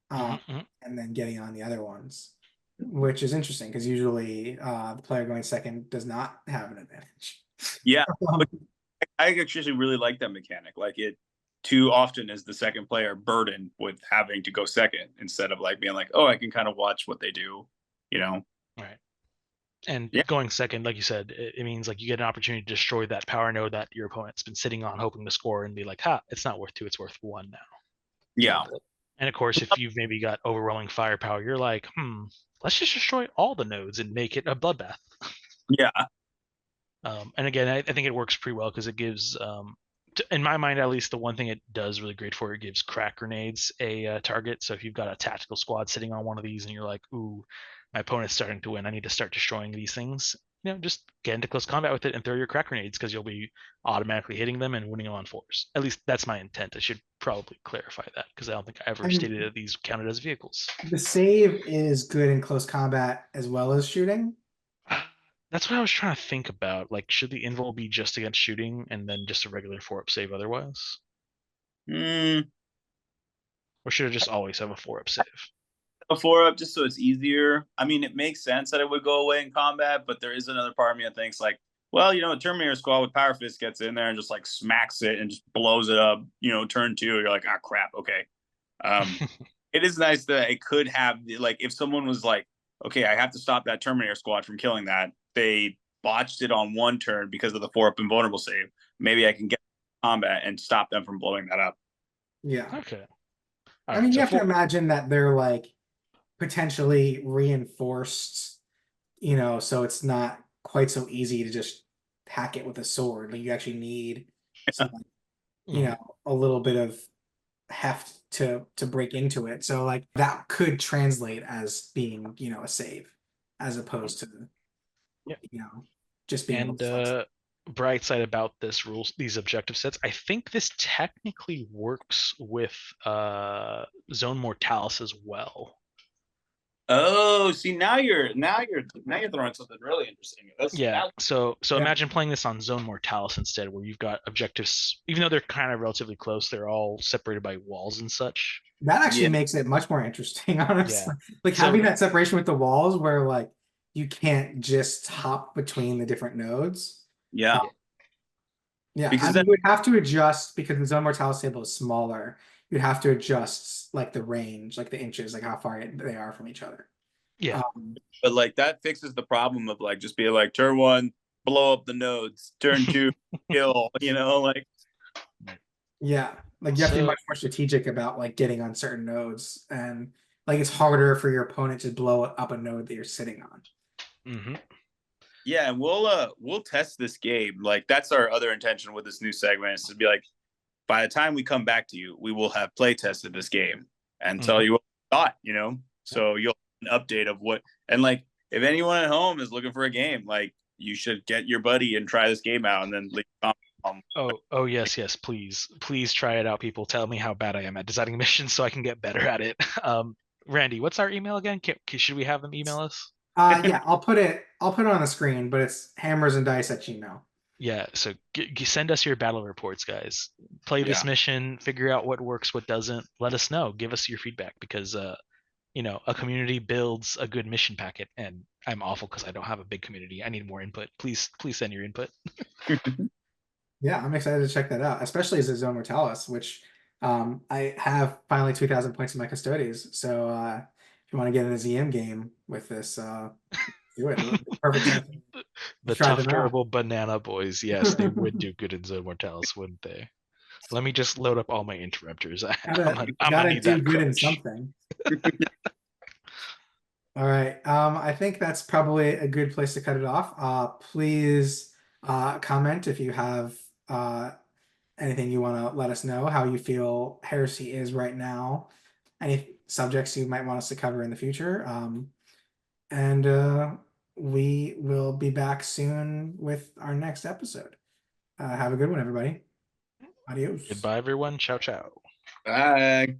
and then getting on the other ones, which is interesting because usually the player going second does not have an advantage.
Yeah, but I actually really like that mechanic. Like, it too often is the second player burdened with having to go second instead of like being like, oh, I can kind of watch what they do, you know?
Right. And
Yeah.
going second, like you said, it means like you get an opportunity to destroy that power node that your opponent's been sitting on, hoping to score, and be like, ha, it's not worth 2, it's worth 1 now.
Yeah.
And of course, if you've maybe got overwhelming firepower, you're like, let's just destroy all the nodes and make it a bloodbath.
Yeah.
And again, I think it works pretty well because it gives, in my mind at least, the one thing it does really great for it gives crack grenades a target. So if you've got a tactical squad sitting on one of these and you're like, ooh, my opponent's starting to win, I need to start destroying these things, just get into close combat with it and throw your crack grenades because you'll be automatically hitting them and winning them on 4s. At least that's my intent. I should probably clarify that because I don't think I ever stated that these counted as vehicles.
The save is good in close combat as well as shooting.
That's what I was trying to think about. Like, should the invul be just against shooting and then just a regular 4-up save otherwise? Or should it just always have a 4-up save?
A 4-up just so it's easier. I mean, it makes sense that it would go away in combat, but there is another part of me that thinks like, well, a Terminator squad with Power Fist gets in there and just like smacks it and just blows it up, turn 2, you're like, ah, crap, okay. It is nice that it could have, like, if someone was like, okay, I have to stop that Terminator squad from killing that, they botched it on 1 turn because of the 4-up invulnerable save, maybe I can get combat and stop them from blowing that up.
Yeah.
Okay.
I mean, you have to imagine that they're like potentially reinforced, so it's not quite so easy to just hack it with a sword. Like, you actually need some, a little bit of heft to break into it. So like that could translate as being, a save as opposed to, just being able to.
Bright side about these objective sets, I think this technically works with Zone Mortalis as well.
Oh, see, now you're throwing something really interesting.
So imagine playing this on Zone Mortalis instead, where you've got objectives, even though they're kind of relatively close, they're all separated by walls and such.
That actually makes it much more interesting, honestly. Like having that separation with the walls where like you can't just hop between the different nodes.
Yeah.
Because you would have to adjust because the Zone Mortalis table is smaller. You'd have to adjust like the range, like the inches, like how far they are from each other.
Yeah.
But like that fixes the problem of like just being like turn 1, blow up the nodes, turn 2, kill, like.
Yeah. Like you have to be much more strategic about like getting on certain nodes, and like it's harder for your opponent to blow up a node that you're sitting on.
Yeah, and we'll test this game. Like that's our other intention with this new segment, is to be like, by the time we come back to you, we will have play tested this game and tell you what we thought, So you'll have an update of what, and like if anyone at home is looking for a game, like you should get your buddy and try this game out and then leave a comment.
Oh yes, please try it out, people. Tell me how bad I am at designing missions so I can get better at it. Randy, what's our email again? Should we have them email us?
Yeah, I'll put it on the screen, but it's hammersanddice@gmail.com.
Yeah, so send us your battle reports, guys. Play this mission, figure out what works, what doesn't. Let us know. Give us your feedback because a community builds a good mission packet, and I'm awful because I don't have a big community. I need more input. Please send your input.
Yeah, I'm excited to check that out, especially as a Zone Mortalis, which I have finally 2,000 points in my Custodes. So if you want to get in a ZM game with this, do it. Perfect time.
The tough, durable banana boys. Yes, they would do good in Zone Mortalis, wouldn't they? Let me just load up all my interrupters. I'm gonna need
do good in something. All right. I think that's probably a good place to cut it off. Please comment if you have anything you want to let us know, how you feel Heresy is right now, any subjects you might want us to cover in the future. And we will be back soon with our next episode. Have a good one, everybody. Adios.
Goodbye, everyone. Ciao, ciao.
Bye.